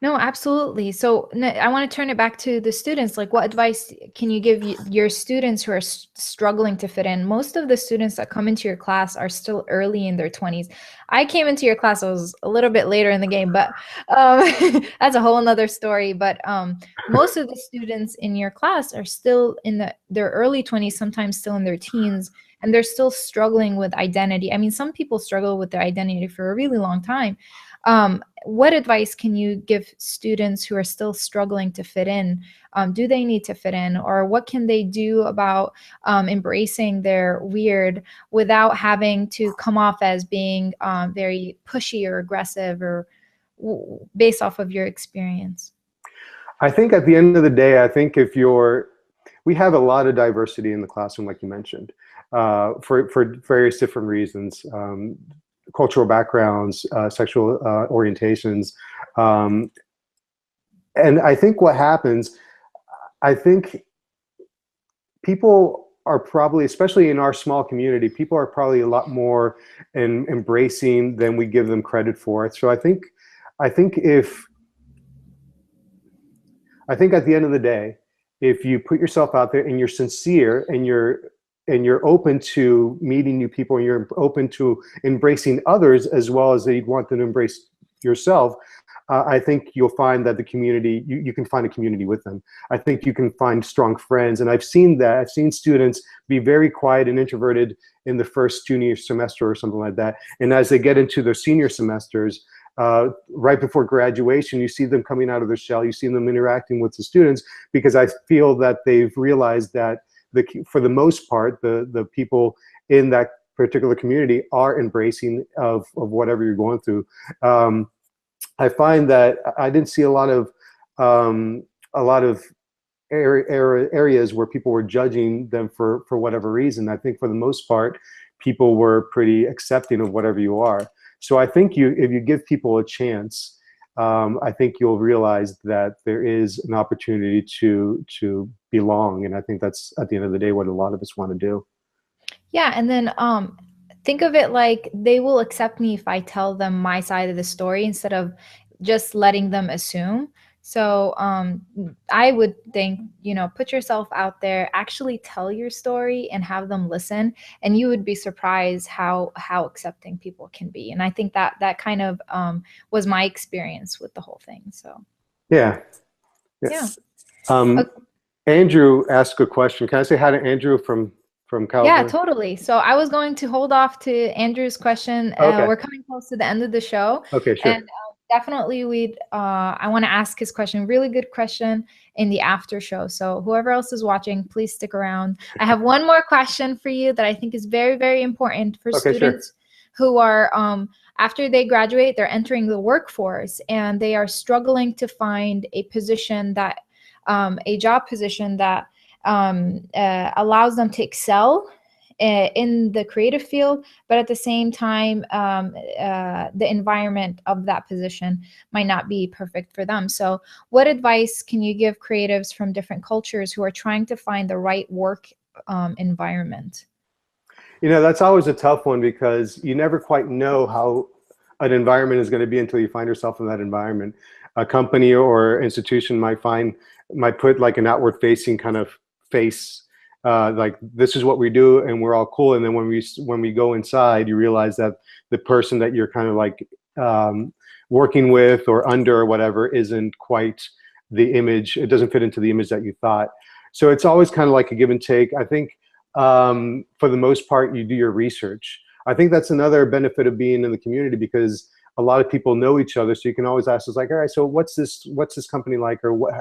No, absolutely. So I want to turn it back to the students. Like, what advice can you give your students who are struggling to fit in? Most of the students that come into your class are still early in their 20s. I came into your class, I was a little bit later in the game, but that's a whole nother story. But most of the students in your class are still in their early 20s, sometimes still in their teens, and they're still struggling with identity. I mean, some people struggle with their identity for a really long time. What advice can you give students who are still struggling to fit in? Do they need to fit in, or what can they do about embracing their weird without having to come off as being very pushy or aggressive, or based off of your experience? I think at the end of the day, I think we have a lot of diversity in the classroom, like you mentioned, for various different reasons, cultural backgrounds, sexual orientations. And I think what happens, I think people are probably, especially in our small community, people are probably a lot more embracing than we give them credit for. So I think at the end of the day, if you put yourself out there and you're sincere and you're open to meeting new people and you're open to embracing others as well as you'd want them to embrace yourself, I think you'll find that the community, you can find a community with them. I think you can find strong friends. And I've seen that. I've seen students be very quiet and introverted in the first junior semester or something like that. And as they get into their senior semesters, right before graduation, you see them coming out of their shell, you see them interacting with the students, because I feel that they've realized that for the most part, the people in that particular community are embracing of whatever you're going through. I find that I didn't see a lot of areas where people were judging them for whatever reason. I think for the most part, people were pretty accepting of whatever you are. So I think if you give people a chance, I think you'll realize that there is an opportunity to belong, and I think that's at the end of the day what a lot of us want to do. Yeah, and then think of it like they will accept me if I tell them my side of the story instead of just letting them assume. So I would think, put yourself out there, actually tell your story and have them listen, and you would be surprised how accepting people can be. And I think that kind of was my experience with the whole thing. So Yeah. yeah. Um, Andrew asked a question. Can I say hi to Andrew from Yeah, California? totally. So I was going to hold off to Andrew's question. Okay. We're coming close to the end of the show, Okay, and sure. definitely I want to ask his question. Really good question in the after show. So whoever else is watching, please stick around. I have one more question for you that I think is very, very important for Okay, sure. students who are after they graduate, they're entering the workforce and they are struggling to find a position that a job position that allows them to excel in the creative field, but at the same time, the environment of that position might not be perfect for them. So, what advice can you give creatives from different cultures who are trying to find the right work environment? That's always a tough one because you never quite know how an environment is going to be until you find yourself in that environment. A company or institution might put like an outward facing kind of face, like this is what we do and we're all cool. And then when we go inside, you realize that the person that you're kind of like working with or under or whatever isn't quite the image. It doesn't fit into the image that you thought. So it's always kind of like a give and take. I think for the most part, you do your research. I think that's another benefit of being in the community because a lot of people know each other. So you can always ask us like, all right, so what's this company like, or what,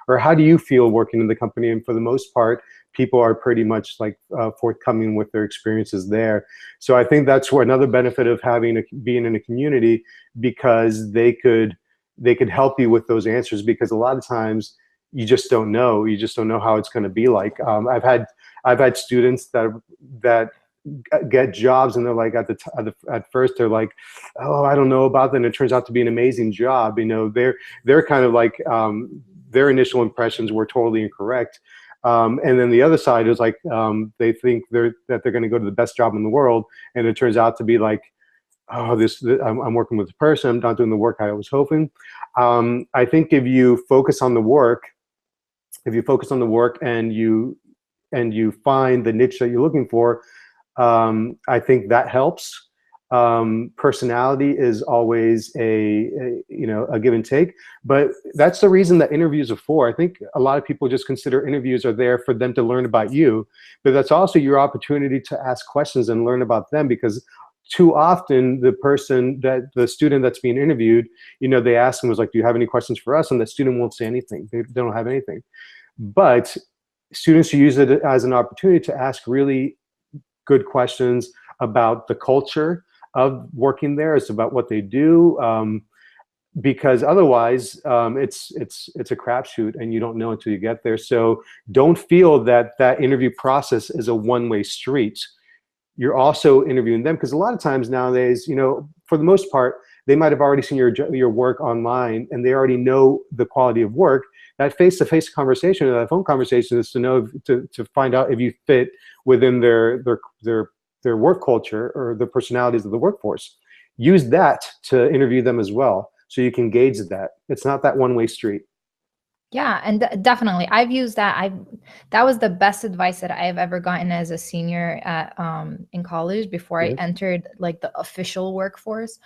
or how do you feel working in the company? And for the most part, people are pretty much like forthcoming with their experiences there. So I think that's where another benefit of being in a community, because they could help you with those answers, because a lot of times you just don't know. You just don't know how it's going to be like. I've had students that get jobs and they're like at first they're like, oh, I don't know about that, and it turns out to be an amazing job. They're kind of like their initial impressions were totally incorrect, and then the other side is like they think that they're going to go to the best job in the world, and it turns out to be like oh, I'm working with this person, I'm not doing the work I was hoping. I think if you focus on the work, and you find the niche that you're looking for, I think that helps. Personality is always a give and take, but that's the reason that interviews are for. I think a lot of people just consider interviews are there for them to learn about you, but that's also your opportunity to ask questions and learn about them, because too often the student that's being interviewed, they ask them, was like, do you have any questions for us? And the student won't say anything. They don't have anything. But students who use it as an opportunity to ask really good questions about the culture of working there. It's about what they do, because otherwise it's a crapshoot and you don't know until you get there. So don't feel that interview process is a one-way street. You're also interviewing them, because a lot of times nowadays, for the most part, they might have already seen your work online and they already know the quality of work. That face-to-face conversation or that phone conversation is to find out if you fit within their work culture or the personalities of the workforce. Use that to interview them as well, so you can gauge that. It's not that one-way street. Yeah, and definitely, I've used that. That was the best advice that I've ever gotten as a senior at in college before I Yeah. entered like the official workforce.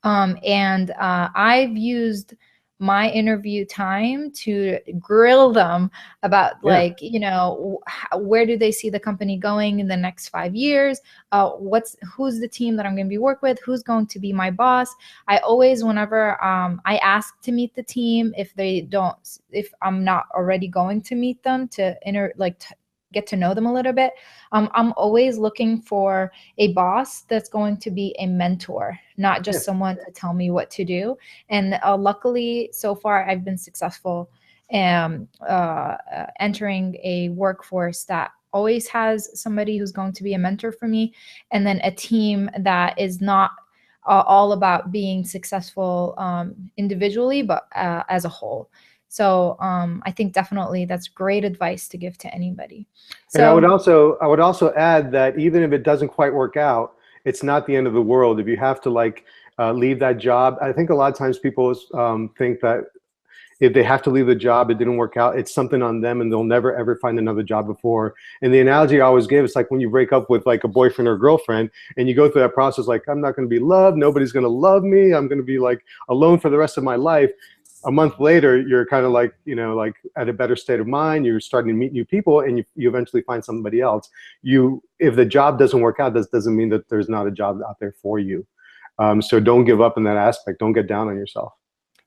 And I've used my interview time to grill them about Yeah. like, where do they see the company going in the next 5 years? Who's the team that I'm going to be work with? Who's going to be my boss? I always, whenever I ask to meet the team, if I'm not already going to meet them to get to know them a little bit, I'm always looking for a boss that's going to be a mentor, not just Yeah. someone to tell me what to do. And luckily, so far, I've been successful entering a workforce that always has somebody who's going to be a mentor for me, and then a team that is not all about being successful individually, but as a whole. So I think definitely that's great advice to give to anybody. And I would So also add that even if it doesn't quite work out, it's not the end of the world. If you have to leave that job, I think a lot of times people think that if they have to leave the job, it didn't work out, it's something on them and they'll never ever find another job before. And the analogy I always give is like when you break up with like a boyfriend or girlfriend and you go through that process, like, I'm not going to be loved, nobody's going to love me, I'm going to be like alone for the rest of my life. A month later, you're kind of like, at a better state of mind, you're starting to meet new people, and you eventually find somebody else. If the job doesn't work out, that doesn't mean that there's not a job out there for you. So don't give up in that aspect. Don't get down on yourself.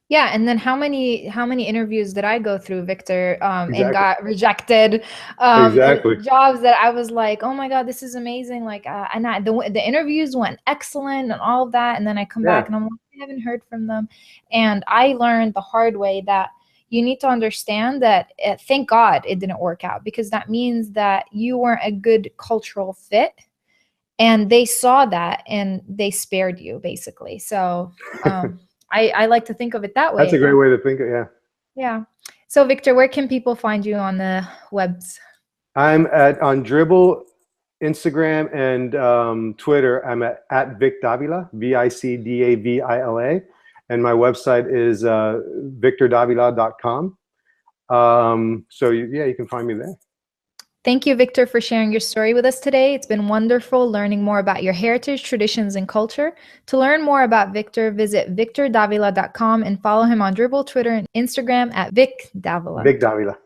yeah, and then how many interviews did I go through, Victor, and Exactly. got rejected? Exactly. Jobs that I was like, oh my God, this is amazing. Like, and the interviews went excellent and all of that, and then I come Yeah. back and I'm like, I haven't heard from them, and I learned the hard way that you need to understand that thank God it didn't work out, because that means that you weren't a good cultural fit, and they saw that and they spared you basically. So I like to think of it that That's a way. great way to think of it. Yeah. Yeah. So Victor, where can people find you on the webs? I'm on Dribble, Instagram, and Twitter. I'm at Vic Davila, VicDavila, and my website is victordavila.com. So yeah, you can find me there. Thank you, Victor, for sharing your story with us today. It's been wonderful learning more about your heritage, traditions, and culture. To learn more about Victor, visit victordavila.com and follow him on Dribble, Twitter, and Instagram at Vic Davila. Vic Davila.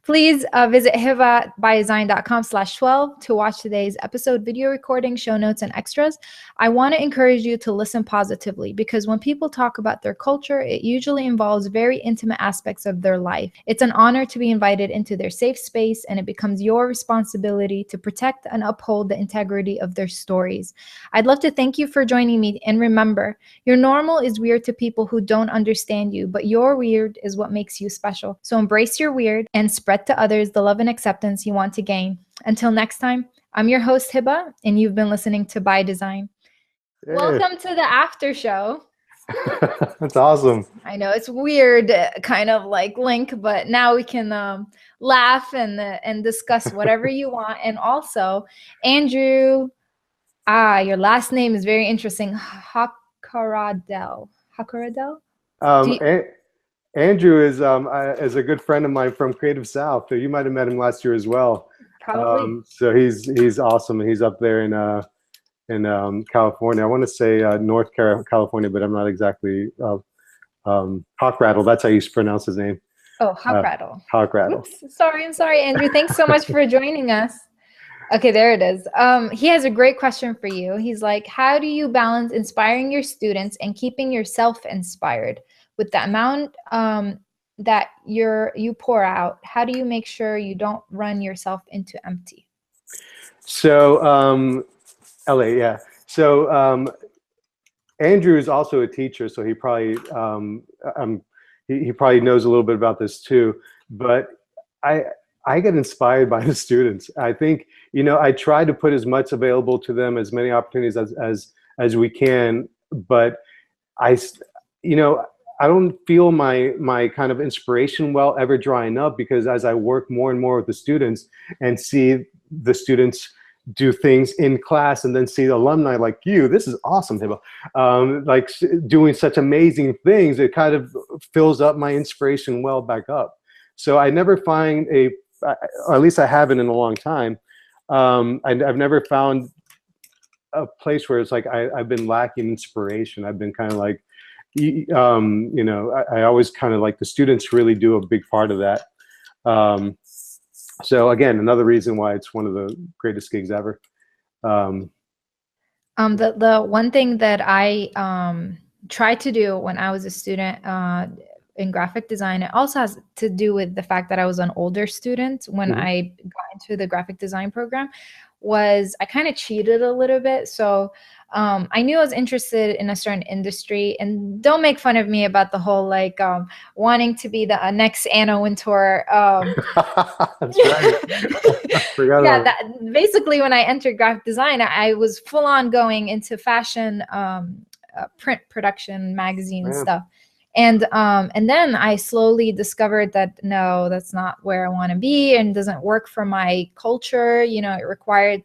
Please visit hivabydesign.com/12 to watch today's episode video recording, show notes, and extras. I want to encourage you to listen positively, because when people talk about their culture, it usually involves very intimate aspects of their life. It's an honor to be invited into their safe space, and it becomes your responsibility to protect and uphold the integrity of their stories. I'd love to thank you for joining me, and remember, your normal is weird to people who don't understand you, but your weird is what makes you special. So embrace your weird and spread to others the love and acceptance you want to gain. Until next time, I'm your host, Hiba, and you've been listening to By Design. Yeah. Welcome to the after show. That's awesome. I know it's weird, kind of like link, but now we can laugh and discuss whatever you want. And also, Andrew, Your last name is very interesting. Hakaradel. Hakaradel? Do Um, you, A- Andrew is a good friend of mine from Creative South. So you might have met him last year as well. probably. So he's awesome. He's up there in California. I want to say California, but I'm not exactly. Hawk Rattle. That's how you pronounce his name. Oh, Uh, Hawkrattle. Hawk Rattle. Oops. Sorry. I'm sorry, Andrew. Thanks so much for joining us. Okay, there it is. He has a great question for you. He's like, how do you balance inspiring your students and keeping yourself inspired with the amount that you pour out? How do you make sure you don't run yourself into empty? So LA, yeah. So Andrew is also a teacher, so he probably knows a little bit about this too. But I I get inspired by the students. I think, I try to put as much available to them, as many opportunities as we can. But I, you know, I don't feel my kind of inspiration well ever drying up, because as I work more and more with the students and see the students do things in class, and then see the alumni like you, this is awesome, Hiba, like doing such amazing things, it kind of fills up my inspiration well back up. So I never find or at least I haven't in a long time. I've never found a place where it's like I've been lacking inspiration. I've been kind of like, I always kind of like, the students really do a big part of that. So again, another reason why it's one of the greatest gigs ever. The one thing that I tried to do when I was a student in graphic design, it also has to do with the fact that I was an older student when Mhm. I got into the graphic design program, was I kind of cheated a little bit. So I knew I was interested in a certain industry, and don't make fun of me about the whole like wanting to be the next Anna Wintour. That's right. I forgot Yeah, about it. that basically when I entered graphic design, I was full on going into fashion, print production, magazine Yeah. stuff. And then I slowly discovered that no, that's not where I want to be, and doesn't work for my culture. It required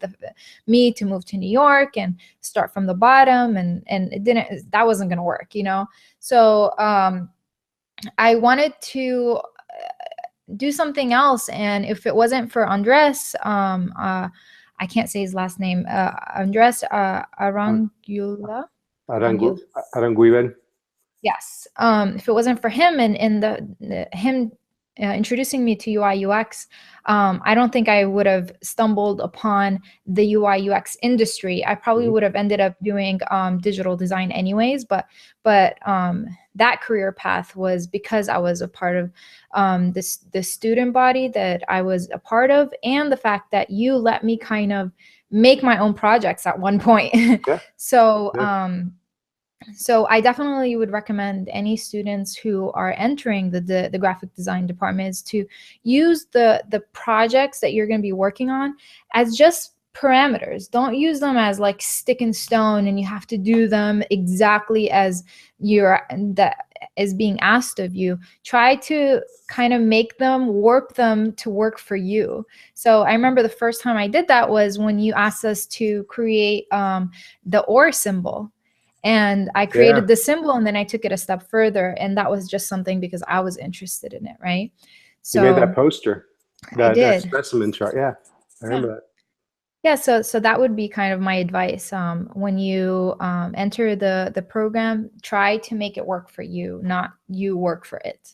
me to move to New York and start from the bottom, and that wasn't going to work. So I wanted to do something else. And if it wasn't for Andres, I can't say his last name, Andres Arangula. Arangu, Angul- Aranguiven. Yes. If it wasn't for him and him introducing me to UI UX, I don't think I would have stumbled upon the UI UX industry. I probably Mhm. would have ended up doing digital design anyways. But that career path was because I was a part of the student body that I was a part of, and the fact that you let me kind of make my own projects at one point. Yeah, So yeah. so I definitely would recommend any students who are entering the graphic design department is to use the projects that you're going to be working on as just parameters. Don't use them as like stick and stone and you have to do them exactly as that is being asked of you. Try to kind of warp them to work for you. So I remember the first time I did that was when you asked us to create the or symbol. And I Yeah. created the symbol, and then I took it a step further. And that was just something because I was interested in it, right? You made that So poster, I that did. specimen chart. Yeah, I Yeah. remember that. Yeah. So that would be kind of my advice. When you enter the program, try to make it work for you, not you work for it.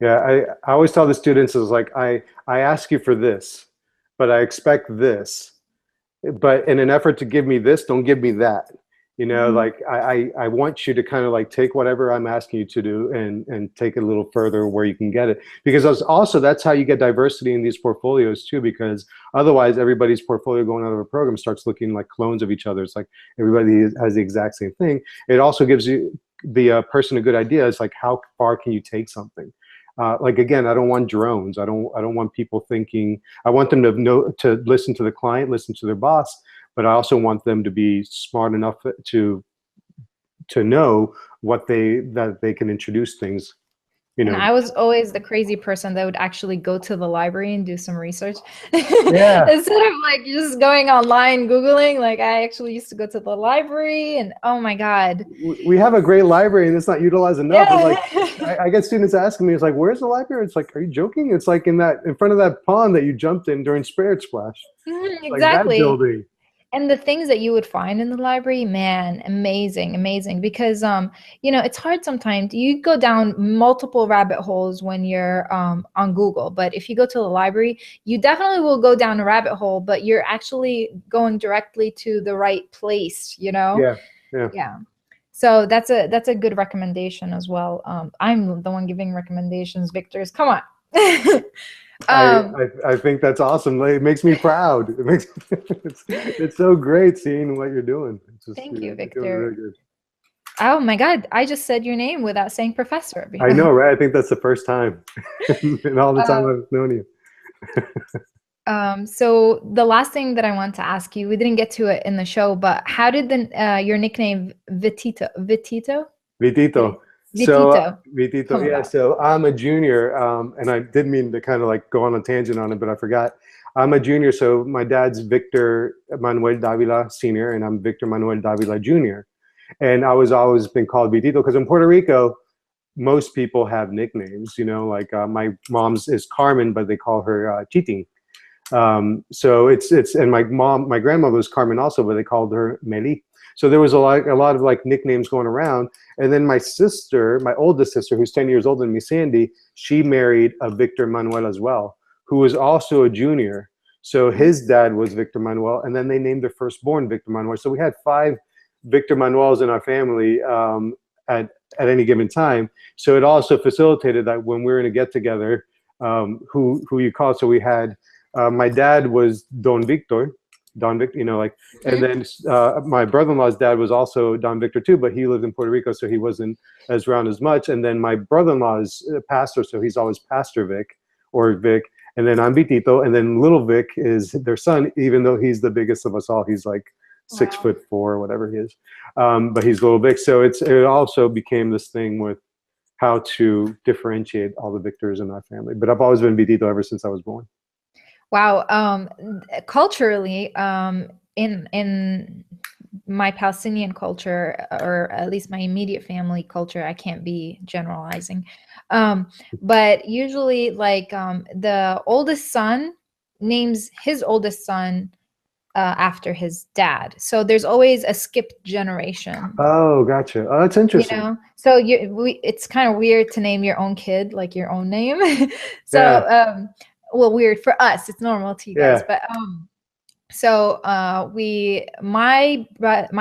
Yeah, I always tell the students is like, I ask you for this, but I expect this. But in an effort to give me this, don't give me that. Mhm. Like I want you to kind of like take whatever I'm asking you to do and take it a little further where you can get it. Because also that's how you get diversity in these portfolios too, because otherwise everybody's portfolio going out of a program starts looking like clones of each other. It's like everybody has the exact same thing. It also gives you the person a good idea. It's like, how far can you take something? Like again, I don't want drones. I don't want people thinking. I want them to listen to the client, listen to their boss, but I also want them to be smart enough to know that they can introduce things. you And know. I was always the crazy person that would actually go to the library and do some research. Yeah, Instead of like just going online, Googling, like I actually used to go to the library and oh my God. we have a great library and it's not utilized enough. It's like Yeah. I get students asking me, it's like, "Where's the library?" It's like, "Are you joking?" It's like in front of that pond that you jumped in during Spirit Splash. Mhm, It's like that exactly. building. And the things that you would find in the library, man, amazing, amazing. Because it's hard sometimes. You go down multiple rabbit holes when you're on Google, but if you go to the library, you definitely will go down a rabbit hole, but you're actually going directly to the right place, you know? Yeah, yeah. Yeah. So that's a good recommendation as well. I'm the one giving recommendations, Victor's. Come on. I, um, I think that's awesome. Like, it makes me proud. It makes it's so great seeing what you're doing. It's just Thank you, you're doing really Victor. good. Oh my God, I just said your name without saying professor. I know, right? I think that's the first time in all the time Uh, I've known you. so the last thing that I want to ask you, we didn't get to it in the show, but how did your nickname Vitito? Did Vitito. it, So Vitito Vitito, come yeah. about? So I'm a junior, and I did mean to kind of like go on a tangent on it, but I forgot. I'm a junior, so my dad's Victor Manuel Davila Senior, and I'm Victor Manuel Davila Junior. And I was always been called Vitito because in Puerto Rico, most people have nicknames. You know, like my mom's is Carmen, but they call her Chitin. So it's and my grandmother was Carmen also, but they called her Meli. So there was a lot of like nicknames going around. And then my sister, my oldest sister, who's 10 years older than me, Sandy, she married a Victor Manuel as well, who was also a junior. So his dad was Victor Manuel, and then they named their firstborn Victor Manuel. So we had five Victor Manuels in our family at any given time. So it also facilitated that when we were in a get together, who you call. So we had my dad was Don Victor, like, and Mhm. then my brother-in-law's dad was also Don Victor too, but he lived in Puerto Rico, so he wasn't as around as much. And then my brother-in-law is a pastor, so he's always Pastor Vic or Vic. And then I'm Vitito, and then little Vic is their son, even though he's the biggest of us all. He's like six Wow. foot four, whatever he is, but he's little Vic. So it also became this thing with how to differentiate all the Victors in our family. But I've always been Vitito ever since I was born. Wow. Culturally, in my Palestinian culture, or at least my immediate family culture, I can't be generalizing, but usually, like the oldest son names his oldest son after his dad. So there's always a skipped generation. Oh, gotcha. Oh, that's interesting. So it's kind of weird to name your own kid like your own name. Yeah, So well, weird for us, it's normal to you guys, yeah. but so my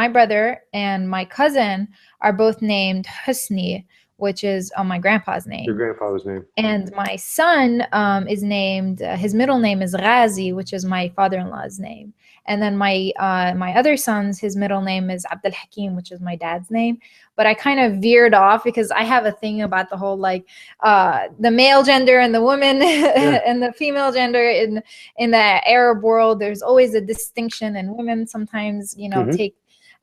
brother and my cousin are both named Husni, which is my grandpa's Your name. grandfather's name. And my son is named, his middle name is Ghazi, which is my father-in-law's name. And then my other son's, his middle name is Abdul Hakim, which is my dad's name. But I kind of veered off because I have a thing about the whole like the male gender and the woman Yeah. and the female gender in the Arab world. There's always a distinction, and women sometimes Hmm. take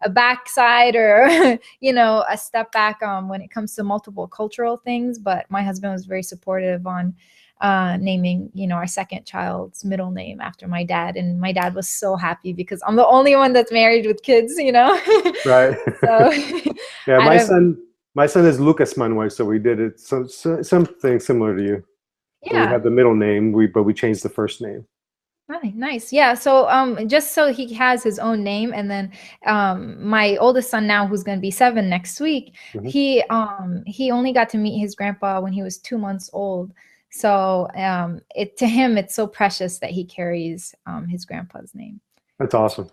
a backside or a step back when it comes to multiple cultural things. But my husband was very supportive on naming our second child's middle name after my dad, and my dad was so happy because I'm the only one that's married with kids. Right. So Yeah, out of my son is Lucas Manuel, so we did it something similar to you. So we yeah. have the middle name, but we changed the first name. Nice. Yeah. So just so he has his own name, and then my oldest son now, who's going to be 7 next week, Hmm. he only got to meet his grandpa when he was 2 months old. So it to him it's so precious that he carries his grandpa's name. That's awesome.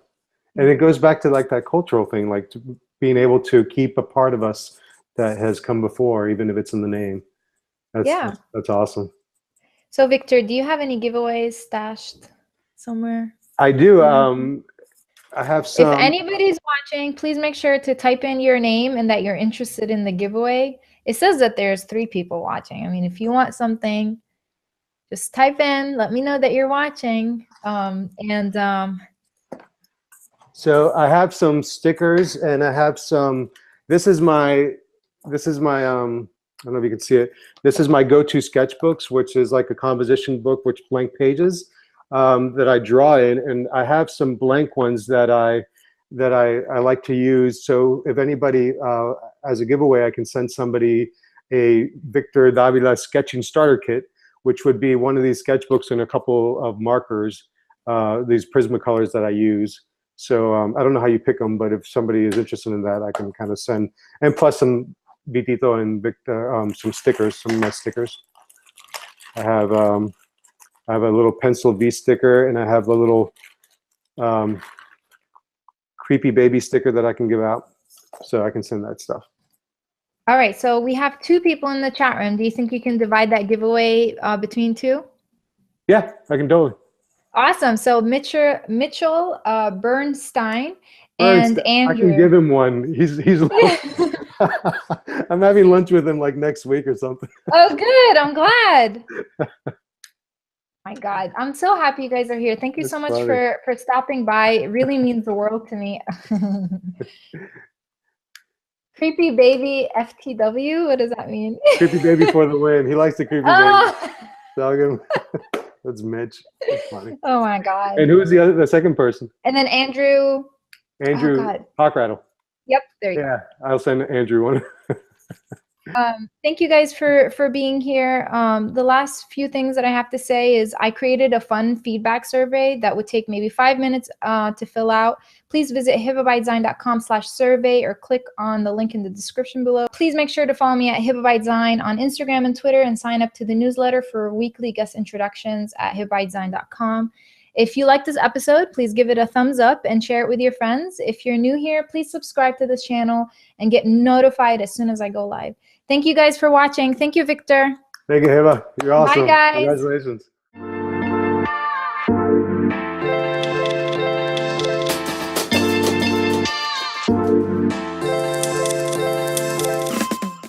And it goes back to like that cultural thing, like being able to keep a part of us that has come before, even if it's in the name. That's Yeah. that's, that's awesome. So Victor, do you have any giveaways stashed somewhere? I do. Yeah. I have If some. anybody's watching, please make sure to type in your name and that you're interested in the giveaway. It says that there's 3 people watching. I mean, if you want something, just type in, let me know that you're watching. And So I have some stickers, and I have some. This is my. This is my. don't know if you can see it. This is my go-to sketchbooks, which is like a composition book, which blank pages that I draw in, and I have some blank ones that I like to use. So if anybody, as a giveaway, I can send somebody a Victor Davila sketching starter kit, which would be one of these sketchbooks and a couple of markers, these Prismacolors that I use. So I don't know how you pick them, but if somebody is interested in that, I can kind of send, and plus some Vitito and Victor, some stickers, some of my stickers. I have a little pencil V sticker, and I have a little creepy baby sticker that I can give out. So I can send that stuff. All right, so we have 2 people in the chat room. Do you think you can divide that giveaway between 2? Yeah, I can totally. Awesome. So Mitchell Bernstein and Andrew. I can give him one. He's I'm having lunch with him like next week or something. Oh, good. I'm glad. My God, I'm so happy you guys are here. Thank you so much for stopping by. It really means the world to me. Creepy baby FTW. What does that mean? Creepy baby for the win. He likes the creepy baby. So I'll give him. That's Mitch. That's funny. Oh my God. And who's the second person? And then Andrew. Andrew Hawkrattle. Yep, there you go. Yeah, I'll send Andrew one. Thank you guys for being here. The last few things that I have to say is I created a fun feedback survey that would take maybe 5 minutes to fill out. Please visit hibabydesign.com/survey or click on the link in the description below. Please make sure to follow me at hibabydesign on Instagram and Twitter, and sign up to the newsletter for weekly guest introductions at hibabydesign.com. If you like this episode, please give it a thumbs up and share it with your friends. If you're new here, please subscribe to this channel and get notified as soon as I go live. Thank you guys for watching. Thank you, Victor. Thank you, Hiba. You're awesome. Bye, guys. Congratulations.